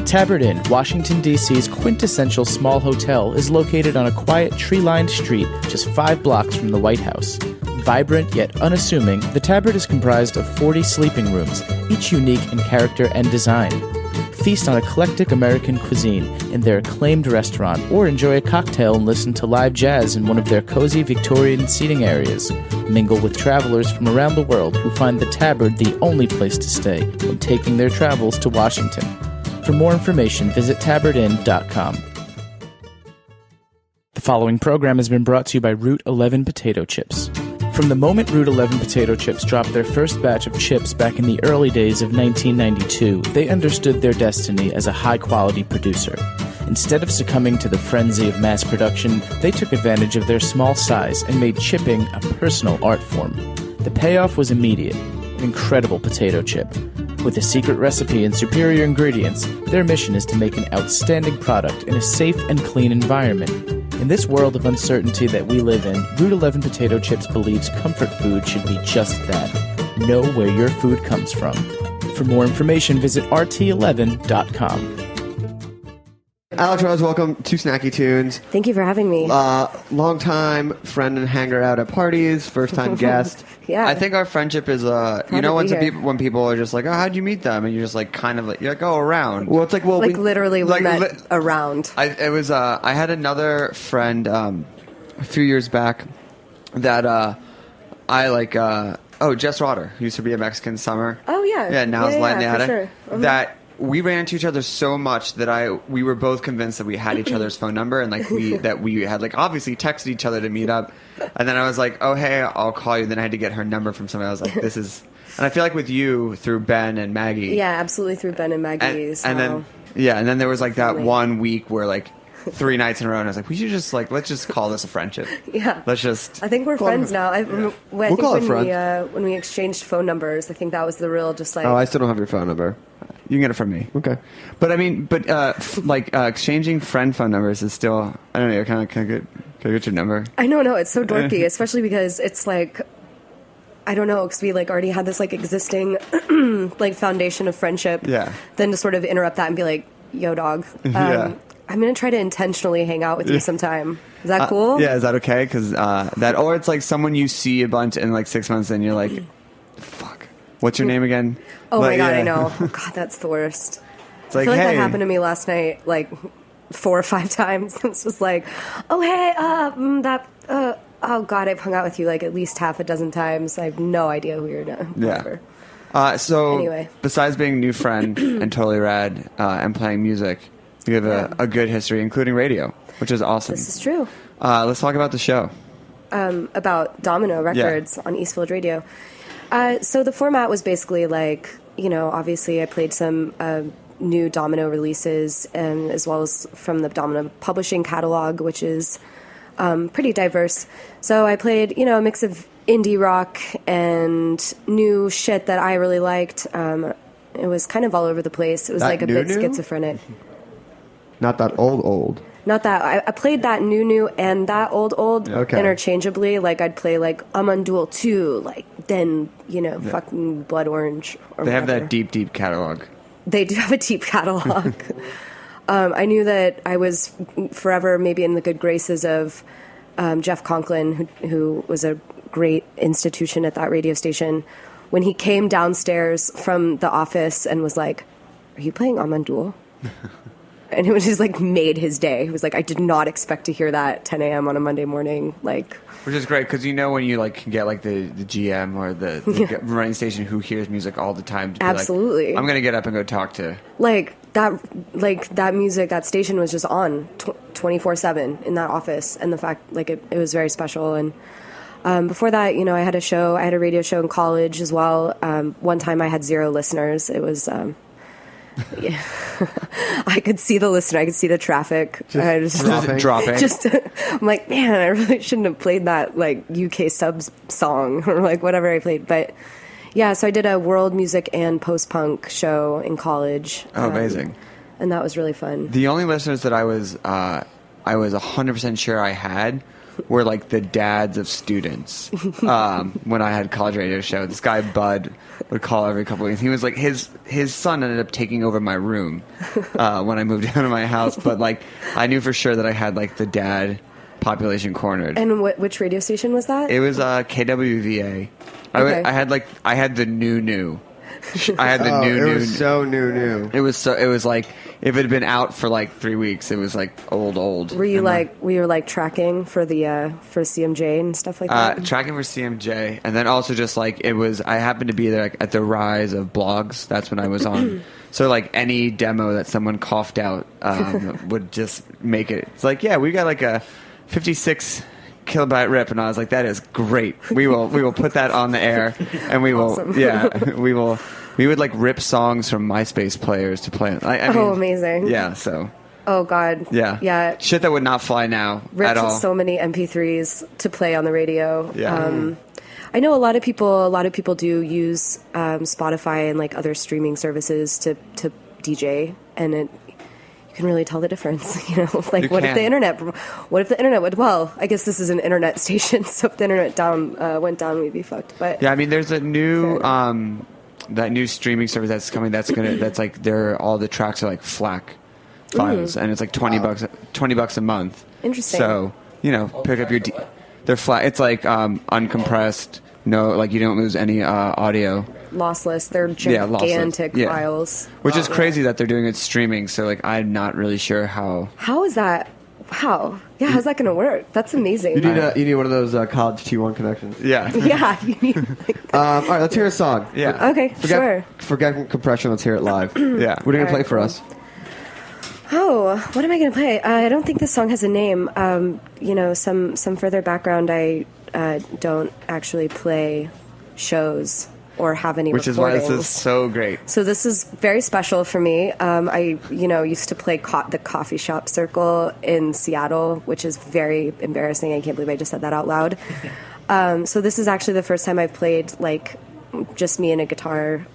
Tabard Inn, Washington, D.C.'s quintessential small hotel, is located on a quiet, tree-lined street just 5 blocks from the White House. Vibrant yet unassuming, the Tabard is comprised of 40 sleeping rooms, each unique in character and design. Feast on eclectic American cuisine in their acclaimed restaurant, or enjoy a cocktail and listen to live jazz in one of their cozy Victorian seating areas. Mingle with travelers from around the world who find the Tabard the only place to stay when taking their travels to Washington. For more information, visit tabardinn.com. The following program has been brought to you by Route 11 Potato Chips. From the moment Route 11 Potato Chips dropped their first batch of chips back in the early days of 1992, they understood their destiny as a high-quality producer. Instead of succumbing to the frenzy of mass production, they took advantage of their small size and made chipping a personal art form. The payoff was immediate: an incredible potato chip. With a secret recipe and superior ingredients, their mission is to make an outstanding product in a safe and clean environment. In this world of uncertainty that we live in, Route 11 Potato Chips believes comfort food should be just that. Know where your food comes from. For more information, visit rt11.com. Alex Rose, welcome to Snacky Tunes. Thank you for having me. Long time friend and hanger out at parties, first time guest. Yeah. I think our friendship is, when people are just like, oh, how'd you meet them? And you're just like, kind of like, you're like, oh, around. Well, it's like, well, like literally we met around. I had another friend a few years back that Jess Rotter, who used to be a Mexican Summer. Oh, yeah. Yeah, now it's Light in the Attic. Sure. That we ran into each other so much that we were both convinced that we had each other's phone number, and we had like obviously texted each other to meet up. And then I was like, oh hey, I'll call you. Then I had to get her number from somebody. I was like, this is, and I feel like with you through Ben and Maggie. Yeah, absolutely through Ben and Maggie. And then there was like that one week where like 3 nights in a row, and I was like, we should just like, let's just call this a friendship. Yeah. Let's just. I think we're friends now. When we exchanged phone numbers, I think that was the real just like. Oh, I still don't have your phone number. You can get it from me. Okay. But I mean, exchanging friend phone numbers is still, I don't know, kind of good. Can I get your number? I know, no, it's so dorky, especially because it's like, I don't know, because we like already had this like existing like foundation of friendship. Yeah. Then to sort of interrupt that and be like, yo, dog. I'm going to try to intentionally hang out with you sometime. Is that cool? Yeah, is that okay? Because or it's like someone you see a bunch in like 6 months and you're like, fuck, what's your name again? Oh my God, I know. Oh God, that's the worst. It's like, I feel like that happened to me last night, like 4 or 5 times. It's just like, oh, hey, oh God, I've hung out with you like at least half a dozen times. I have no idea who you're doing. Yeah. So anyway. Besides being a new friend and totally rad and playing music, you have a good history, including radio, which is awesome. This is true. Let's talk about the show. About Domino Records on Eastfield Radio. So the format was basically like, obviously I played some new Domino releases, and as well as from the Domino publishing catalog, which is pretty diverse. So I played, a mix of indie rock and new shit that I really liked. It was kind of all over the place. It was like a bit schizophrenic. Not that old. Not that. I played that new and that old interchangeably. Like I'd play like Amandul 2, like then, fucking Blood Orange or They whatever. have that deep catalog. They do have a deep catalog. I knew that I was forever maybe in the good graces of Jeff Conklin, who was a great institution at that radio station, when he came downstairs from the office and was like, "Are you playing Amandul?" And it was just like made his day. It was like, I did not expect to hear that at 10 a.m. on a Monday morning. Like, which is great because when you like can get like the GM or the running station who hears music all the time. To absolutely, be like, I'm gonna get up and go talk to that music. That station was just on 24/7 in that office, and the fact like it was very special. And before that, I had a radio show in college as well. One time I had 0 listeners. It was. Yeah. I could see the listener. I could see the traffic. Just dropping. I'm like, man, I really shouldn't have played that like UK subs song or like whatever I played. But yeah, so I did a world music and post-punk show in college. Oh, amazing. And that was really fun. The only listeners that I was 100% sure I had were like the dads of students. When I had college radio show, this guy Bud would call every couple of weeks. He was like his son ended up taking over my room when I moved down to my house. But like I knew for sure that I had like the dad population cornered. And which radio station was that? It was KWVA. Okay. I had the new. I had the new. It was so new. It was like if it had been out for like 3 weeks, it was like old. Were you like tracking for the for CMJ and stuff like that? Tracking for CMJ, and then also just like it was. I happened to be there like, at the rise of blogs. That's when I was on. So like any demo that someone coughed out would just make it. It's like, yeah, we got like a 56 kilobyte rip, and I was like, that is great. We will put that on the air, and we will we would like rip songs from MySpace players to play. I mean, amazing. Yeah, so oh god. Yeah. Shit that would not fly now at all. So many MP3s to play on the radio. Yeah. I know a lot of people do use Spotify and like other streaming services to DJ, and you can really tell the difference, you know, like what if the internet would, well, I guess this is an internet station, so if the internet went down, we'd be fucked. But yeah, I mean, there's a new that new streaming service that's coming. That's like all the tracks are like FLAC files, and it's like $20 a month. Interesting. So you know, pick up they're flat. It's like uncompressed. No, like you don't lose any audio. Lossless. They're gigantic files. Which is crazy that they're doing it streaming. So like, I'm not really sure how. How is that? Wow. Yeah, how's that going to work? That's amazing. You need one of those college T1 connections. Yeah. Yeah. You need all right, let's hear a song. Yeah. Okay, sure. Forget compression. Let's hear it live. Yeah. What are you going to play for us? Oh, what am I going to play? I don't think this song has a name. You know, some further background. I don't actually play shows or have any recordings. Which is why this is so great. So this is very special for me. I used to play the coffee shop circle in Seattle, which is very embarrassing. I can't believe I just said that out loud. So this is actually the first time I've played like just me and a guitar.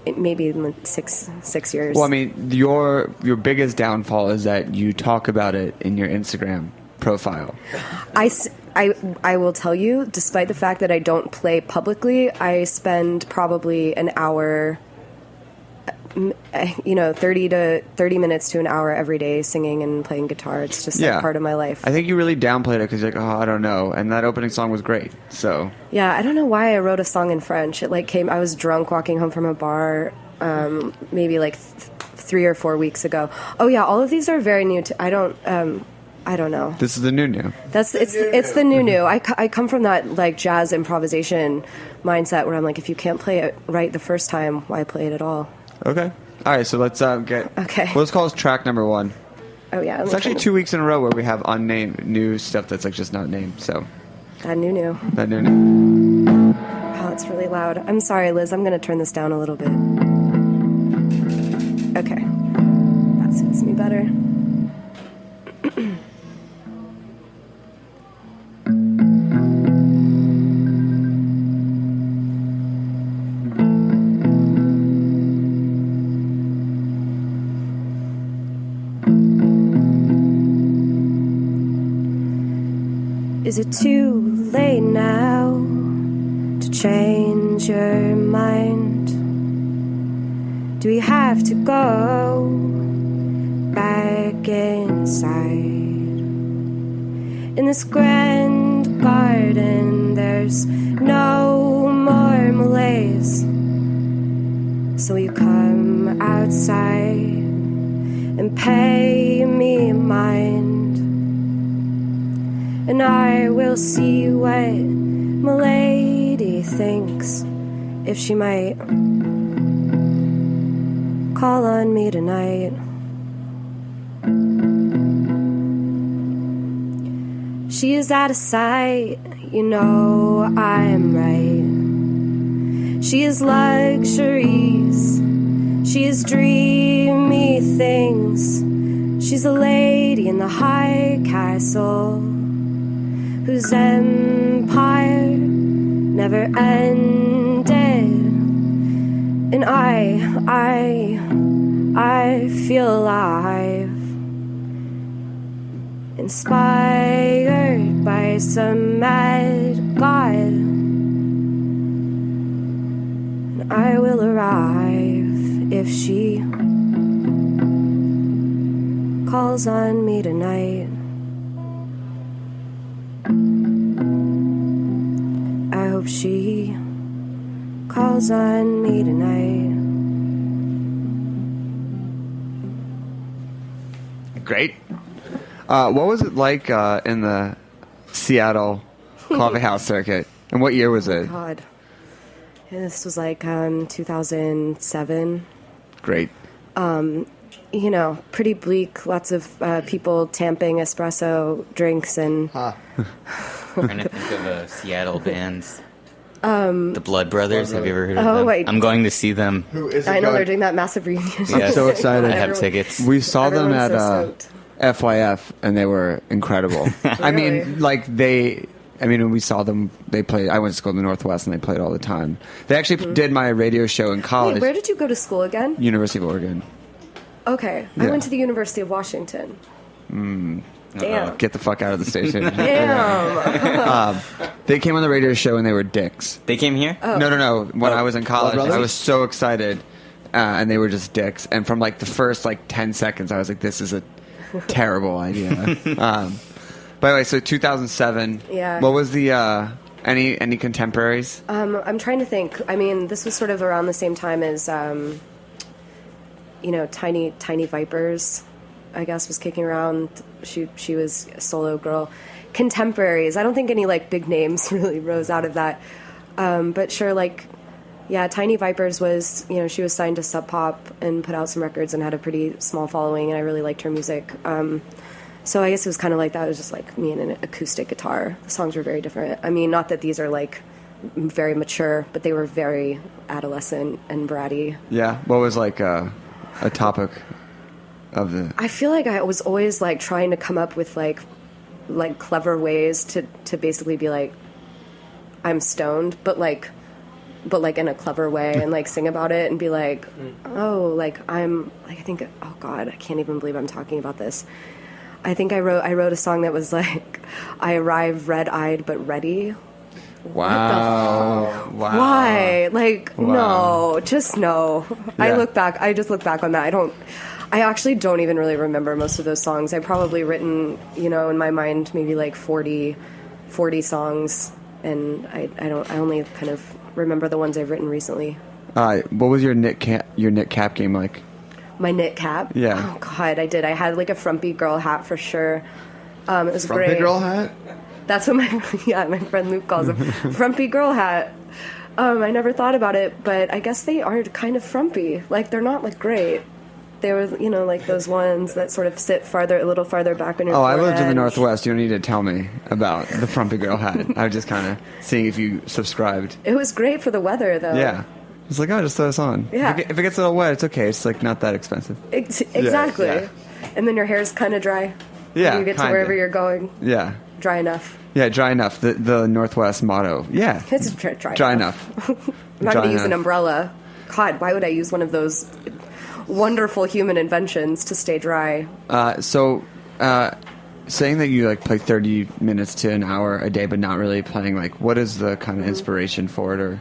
Maybe in 6 years. Well, I mean, your biggest downfall is that you talk about it in your Instagram profile. I will tell you, despite the fact that I don't play publicly, I spend probably an hour, 30 minutes to an hour every day singing and playing guitar. It's just like part of my life. I think you really downplayed it because you're like, oh, I don't know. And that opening song was great. So yeah, I don't know why I wrote a song in French. It I was drunk walking home from a bar, maybe like 3 or 4 weeks ago. Oh yeah, all of these are very new. I don't know. This is the new. It's the new. I come from that like jazz improvisation mindset where I'm like, if you can't play it right the first time, why play it at all? Okay. All right. So let's get. Okay. Well, let's call this track number 1. Oh yeah. It's actually 2 weeks in a row where we have unnamed new stuff that's like just not named. So. That new. Wow, it's really loud. I'm sorry, Liz. I'm gonna turn this down a little bit. Okay. That suits me better. Is it too late now to change your mind? Do we have to go back inside? In this grand garden, there's no more malaise. So you come outside and pay me mind. And I will see what Milady thinks, if she might call on me tonight. She is out of sight, you know I'm right. She is luxuries She has dreamy things. She's a lady in the high castle whose empire never ended. And I feel alive, inspired by some mad god. And I will arrive if she calls on me tonight. I hope she calls on me tonight. Great. What was it like in the Seattle coffee house circuit? And what year was it? God. This was like 2007. Great. You know, pretty bleak. Lots of people tamping espresso drinks and... I'm trying to think of Seattle bands. The Blood Brothers. Have you ever heard of them? Wait. I'm going to see them. I know they're doing that massive reunion. I'm so excited. I have tickets. We saw them at so FYF, and they were incredible. I mean, when we saw them, they played. I went to school in the Northwest, and they played all the time. They actually did my radio show in college. Wait, where did you go to school again? University of Oregon. Okay. Yeah. I went to the University of Washington. Damn. Get the fuck out of the station. Damn. They came on the radio show, and they were dicks. They came here? Oh. No. When I was in college, Brothers? I was so excited, and they were just dicks. And from like the first 10 seconds, I was like, this is a terrible idea. By the way, so 2007. Yeah. What was the any contemporaries? I'm trying to think. I mean, this was sort of around the same time as, Tiny Vipers, I guess, was kicking around. She was a solo girl. Contemporaries. I don't think any big names really rose out of that. But sure, Tiny Vipers was, she was signed to Sub Pop and put out some records and had a pretty small following, and I really liked her music. So I guess it was kind of like that. It was just me and an acoustic guitar. The songs were very different. I mean, not that these are very mature, but they were very adolescent and bratty. Yeah. What was a topic of the... I feel like I was always trying to come up with clever ways to basically be I'm stoned, but in a clever way, and sing about it and be I think, oh God, I can't even believe I'm talking about this. I think I wrote a song that was I arrive red-eyed but ready. Wow. Wow. Why? Wow. No, just no. Yeah. I just look back on that. I actually don't even really remember most of those songs. I've probably written, in my mind, maybe 40 songs, and I only kind of remember the ones I've written recently. What was your knit cap game like? My knit cap? Yeah. Oh God, I did. I had a frumpy girl hat for sure. It was Frumpy great. girl hat? That's what my friend Luke calls them. Frumpy girl hat. I never thought about it, but I guess they are kind of frumpy. They're not great. They were, those ones that sort of sit a little farther back on your forehead. I lived in the Northwest. You don't need to tell me about the frumpy girl hat. I was just kind of seeing if you subscribed. It was great for the weather, though. Yeah. It's just throw this on. Yeah. If it gets a little wet, it's okay. It's not that expensive. Exactly. Yeah. And then your hair's kind of dry. Yeah. When you get to wherever you're going. Yeah. Dry enough. Yeah, dry enough. The Northwest motto. Yeah. It's dry enough. I'm not going to use an umbrella. God, why would I use one of those wonderful human inventions to stay dry? Saying that you play 30 minutes to an hour a day, but not really playing, what is the kind of inspiration for it, or?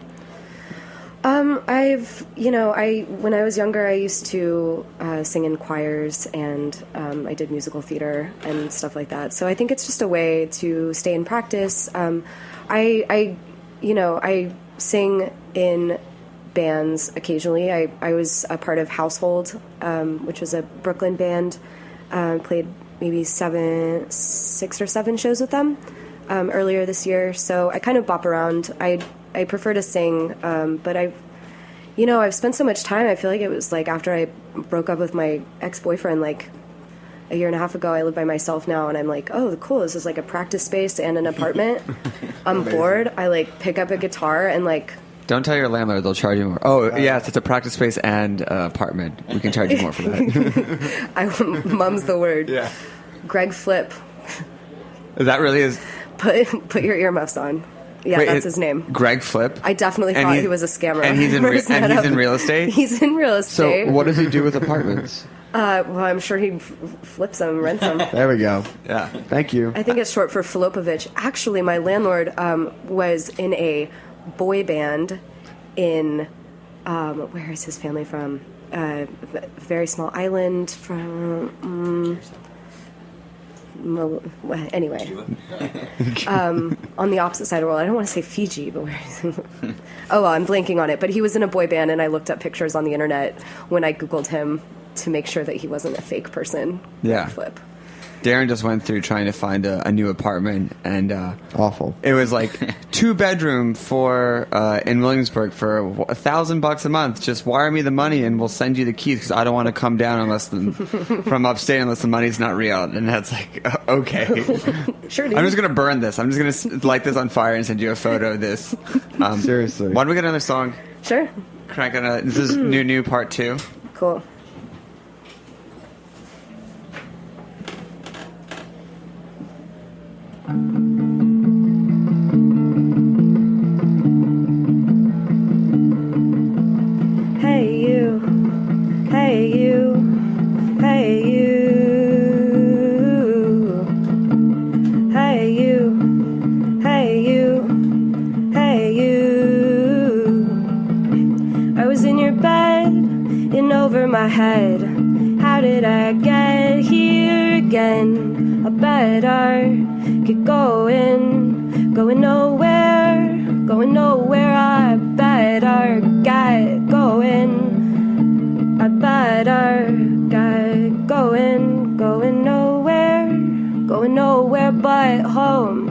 When I was younger, I used to sing in choirs, and I did musical theater and stuff like that. So I think it's just a way to stay in practice. I sing in bands occasionally. I was a part of Household, which was a Brooklyn band. Played maybe 6 or 7 shows with them earlier this year. So I kind of bop around. I prefer to sing, but I've spent so much time. I feel like it was after I broke up with my ex-boyfriend a year and a half ago. I live by myself now, and I'm oh, cool. This is a practice space and an apartment. I'm bored. I pick up a guitar and Don't tell your landlord; they'll charge you more. Oh, yes, it's a practice space and apartment. We can charge you more for that. Mum's the word. Yeah. Greg Flip. That really is. Put your earmuffs on. Yeah, Wait, that's his name. Greg Flip? I definitely thought he was a scammer. And he's in real estate? He's in real estate. So what does he do with apartments? Well, I'm sure he flips them, rents them. There we go. Yeah. Thank you. I think it's short for Filopovich. Actually, my landlord was in a boy band in, where is his family from? A very small island from... anyway, on the opposite side of the world. I don't want to say Fiji, but where is he? Oh, well, I'm blanking on it. But he was in a boy band, and I looked up pictures on the internet when I Googled him to make sure that he wasn't a fake person. Yeah. Flip. Darren just went through trying to find a new apartment, and awful. It was like 2-bedroom for in Williamsburg for $1,000 a month. Just wire me the money, and we'll send you the keys because I don't want to come down from upstate unless the money's not real. And that's like okay. Sure. Dude. I'm just gonna burn this. I'm just gonna light this on fire and send you a photo of this. Seriously. Why don't we get another song? Sure. Crank on this is new part 2. Cool. Hey you, hey you, hey you, hey you, hey you, hey you. I was in your bed, in over my head. How did I get here again? I better get going nowhere, I better get going. I better get going nowhere but home.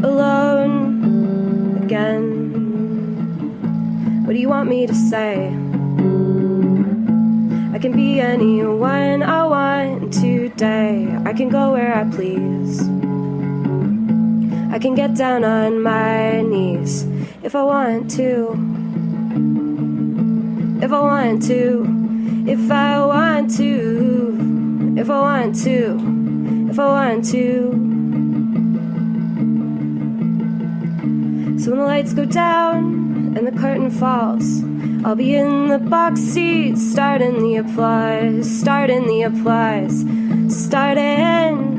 Alone again. What do you want me to say? I can be anyone I want today. I can go where I please. I can get down on my knees if I want to. If I want to. If I want to. If I want to. If I want to. So when the lights go down and the curtain falls, I'll be in the box seat, starting the applause, starting the applause, starting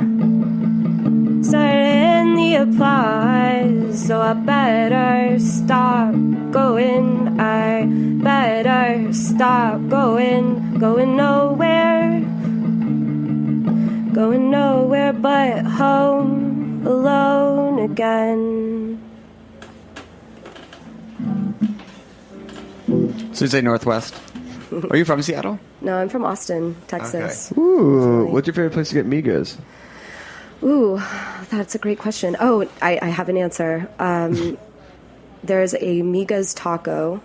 the applause. So I better stop going, I better stop going nowhere but home, alone again. So you say Northwest. Are you from Seattle? No, I'm from Austin, Texas. Okay. Ooh, what's your favorite place to get migas? Ooh, that's a great question. Oh, I have an answer. There's a migas taco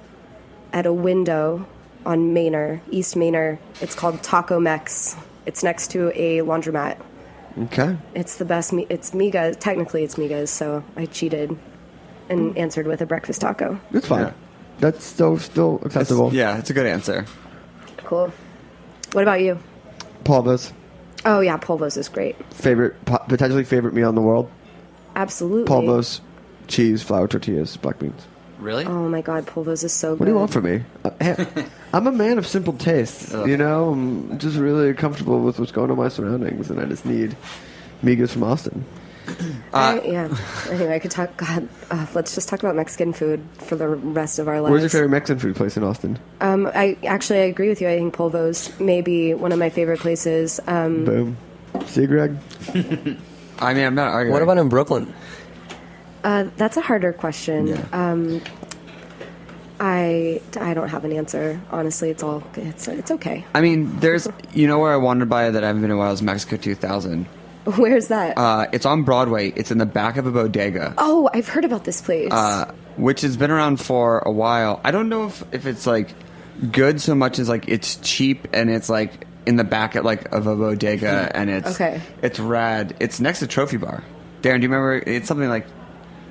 at a window on Manor, East Manor. It's called Taco Mex. It's next to a laundromat. Okay. It's the best. It's migas. Technically, it's migas, so I cheated and answered with a breakfast taco. That's fine. Yeah. That's still acceptable. It's a good answer. Cool. What about you? Polvos. Oh, yeah, Polvos is great. Potentially favorite meal in the world? Absolutely. Polvos, cheese, flour tortillas, black beans. Really? Oh, my God, Polvos is so good. What do you want from me? I'm a man of simple tastes. You know, I'm just really comfortable with what's going on in my surroundings, and I just need migas from Austin. Yeah. Anyway, I could talk. God, let's just talk about Mexican food for the rest of our lives. Where's your favorite Mexican food place in Austin? I agree with you. I think Polvos may be one of my favorite places. Boom. See, Greg? I mean, I'm not arguing. What about in Brooklyn? That's a harder question. Yeah. I don't have an answer. Honestly, it's okay. I mean, there's where I wandered by that I haven't been in a while is Mexico 2000. Where's that? It's on Broadway. It's in the back of a bodega. Oh, I've heard about this place. Which has been around for a while. I don't know if it's like good so much as like it's cheap and it's like in the back of a bodega and it's rad. It's next to Trophy Bar. Darren, do you remember? It's something like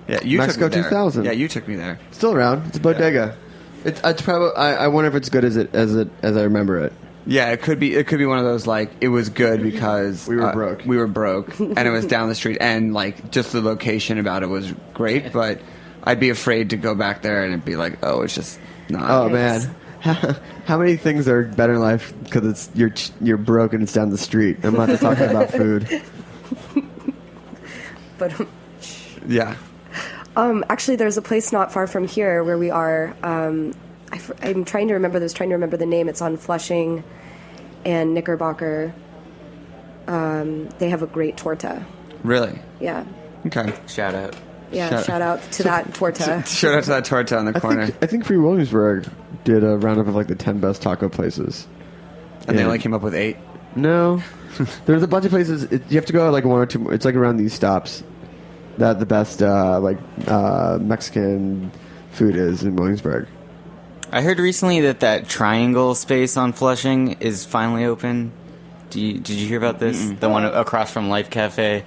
Yeah, you Mexico took me there. 2000. Yeah, you took me there. Still around. It's a bodega. It's probably. I wonder if it's good as I remember it. Yeah, it could be. It could be one of those like it was good because we were broke. We were broke, and it was down the street, and like just the location about it was great. But I'd be afraid to go back there, and it'd be like, oh, it's just not. Oh man, how many things are better in life because you're broke and it's down the street? I'm not just talking about food. But yeah. Actually, there's a place not far from here where we are. I'm trying to remember the name. It's on Flushing and Knickerbocker. They have a great torta. Really? Yeah. Okay. Shout out. Yeah, shout out to that torta. Shout out to that torta on the corner. I think Free Williamsburg did a roundup of like the 10 best taco places. And they only came up with 8? No. There's a bunch of places. You have to go like 1 or 2. It's like around these stops that the best Mexican food is in Williamsburg. I heard recently that triangle space on Flushing is finally open. Did you hear about this? The one across from Life Cafe.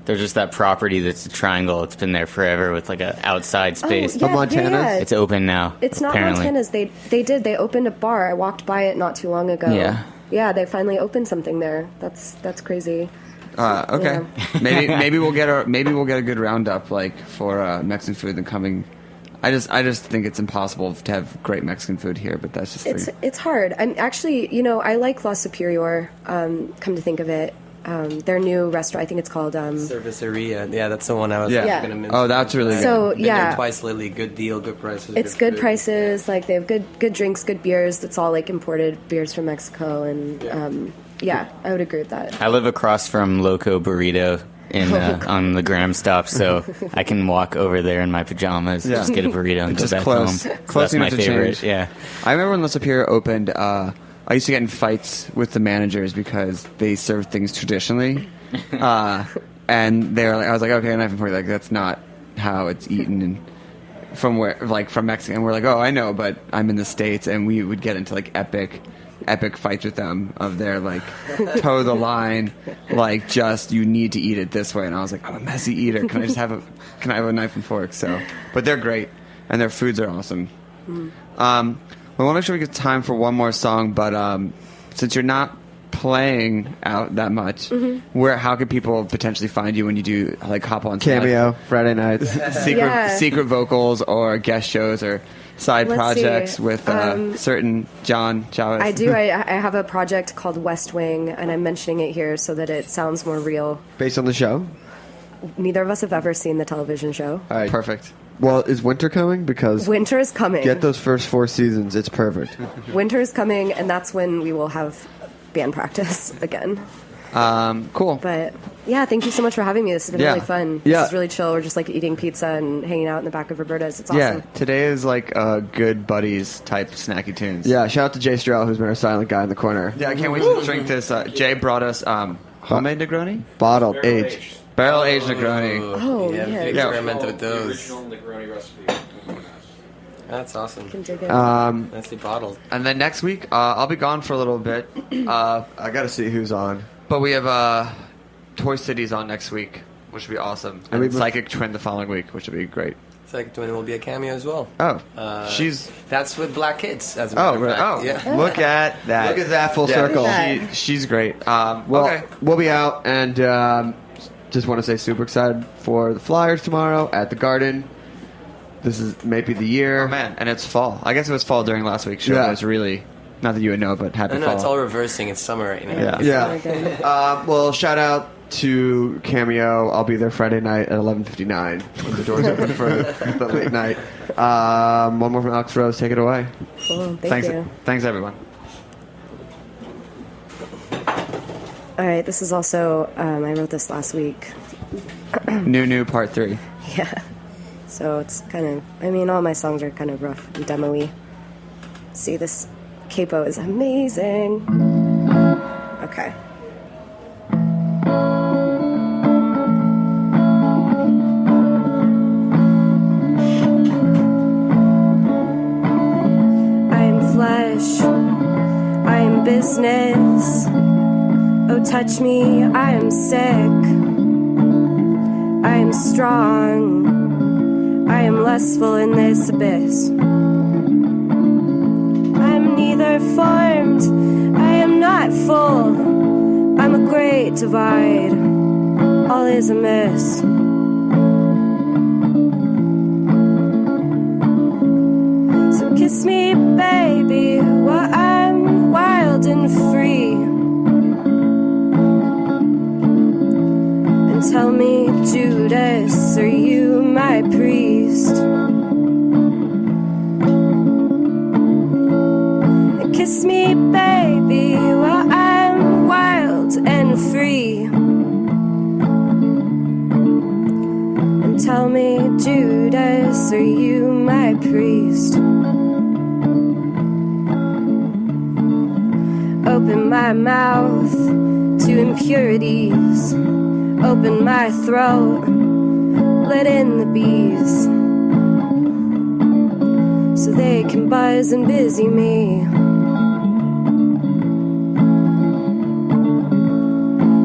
There's just that property that's a triangle. It's been there forever with like a outside space. Oh, yeah, Montana's? yeah. It's open now. It's not apparently. Montana's. They opened a bar. I walked by it not too long ago. Yeah. Yeah, they finally opened something there. That's crazy. Okay. Yeah. maybe we'll get a good roundup like for Mexican food in the coming. I just think it's impossible to have great Mexican food here, but that's just it's hard. I'm actually, I like La Superior. Come to think of it, their new restaurant. I think it's called Cerveceria. Yeah, that's the one I was Yeah. going to mention. Oh, that's really good. So Been there twice lately. Good deal, good prices. It's good food. prices. Like they have good drinks, good beers. It's all like imported beers from Mexico, and yeah, I would agree with that. I live across from Loco Burrito on the Graham stop, so I can walk over there in my pajamas, just get a burrito and go back close. home. Close So that's my enough to favorite. change. Yeah. I remember when La Superior opened, I used to get in fights with the managers because they serve things traditionally. And they were like, I was like, okay, knife and fork, like that's not how it's eaten and from Mexico. And we're like, oh, I know, but I'm in the States, and we would get into like epic fights with them of their like toe the line, like just you need to eat it this way. And I was like, I'm a messy eater. Can I have a knife and fork? So, but they're great and their foods are awesome. We want to make sure we get time for one more song, but since you're not playing out that much, how can people potentially find you when you do like hop on Cameo Friday nights, secret vocals or guest shows or side projects with certain John Chavez? I do. I have a project called West Wing, and I'm mentioning it here so that it sounds more real. Based on the show? Neither of us have ever seen the television show. All right. Perfect. Well, is winter coming? Because winter is coming. Get those first 4 seasons. It's perfect. Winter is coming, and that's when we will have band practice again. Cool. But yeah, thank you so much for having me. This has been really fun. Yeah. This is really chill. We're just like eating pizza and hanging out in the back of Roberta's. It's awesome. Yeah, today is like good buddies type snacky tunes. Yeah, shout out to Jay Strell, who's been our silent guy in the corner. Yeah, I can't wait to drink this. Jay brought us homemade Negroni? Bottled, aged. Barrel-aged Negroni. Oh, yeah. yeah. Experiment with those. Original Negroni recipe. That's awesome. Can dig it. Nicely bottled. And then next week, I'll be gone for a little bit. I gotta see who's on. But we have Toy City's on next week, which would be awesome. And Psychic Twin the following week, which would be great. Psychic Twin will be a cameo as well. Oh, that's with Black Kids. As a matter of fact. Oh, yeah. Look at that! Look at that full circle. She's great. Okay, we'll be out, and just want to say super excited for the Flyers tomorrow at the Garden. This is maybe the year. Oh man, and it's fall. I guess it was fall during last week's show. It was really not that you would know, but happy fall. It's all reversing. It's summer right now. Yeah. Well, shout out to Cameo. I'll be there Friday night at 11:59 when the doors open for the late night. One more from Alex Rose. Take it away. Cool. Thank you. Thanks, everyone. All right. This is also I wrote this last week. New part 3. Yeah. So it's kind of, all my songs are kind of rough and demo-y. See, this capo is amazing. Okay. I'm flesh, I am business. Oh, touch me, I am sick. I am strong. lustful in this abyss. I'm neither formed, I am not full. I'm a great divide, all is amiss. So kiss me, baby, while I'm wild and free. And tell me, Judas, are you my priest? And kiss me, baby, while I'm wild and free. And tell me, Judas, are you my priest? Open my mouth to impurities. Open my throat, let in the bees, so they can buzz and busy me.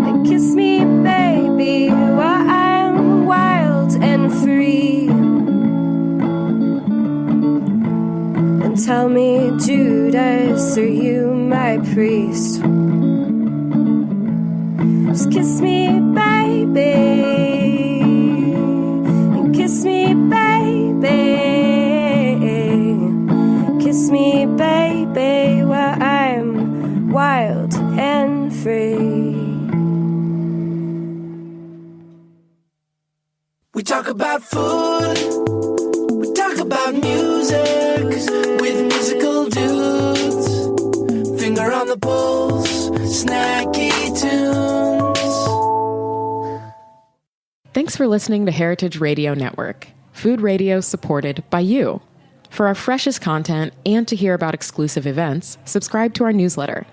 And kiss me, baby, while I'm wild and free. And tell me, Judas, are you my priest? Just kiss me, baby, and kiss me, baby, kiss me, baby, while I'm wild and free. We talk about food, we talk about music, with musical dudes, finger on the pulse, snacky tunes. Thanks for listening to Heritage Radio Network, food radio supported by you. For our freshest content and to hear about exclusive events, subscribe to our newsletter.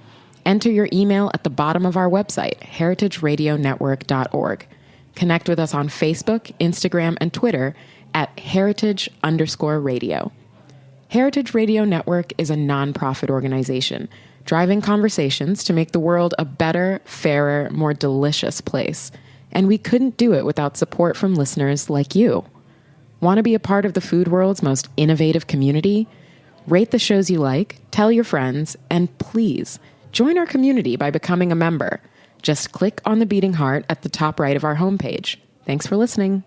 Enter your email at the bottom of our website, heritageradionetwork.org. Connect with us on Facebook, Instagram, and Twitter at heritage_radio. Heritage Radio Network is a nonprofit organization driving conversations to make the world a better, fairer, more delicious place. And we couldn't do it without support from listeners like you. Want to be a part of the food world's most innovative community? Rate the shows you like, tell your friends, and please join our community by becoming a member. Just click on the beating heart at the top right of our homepage. Thanks for listening.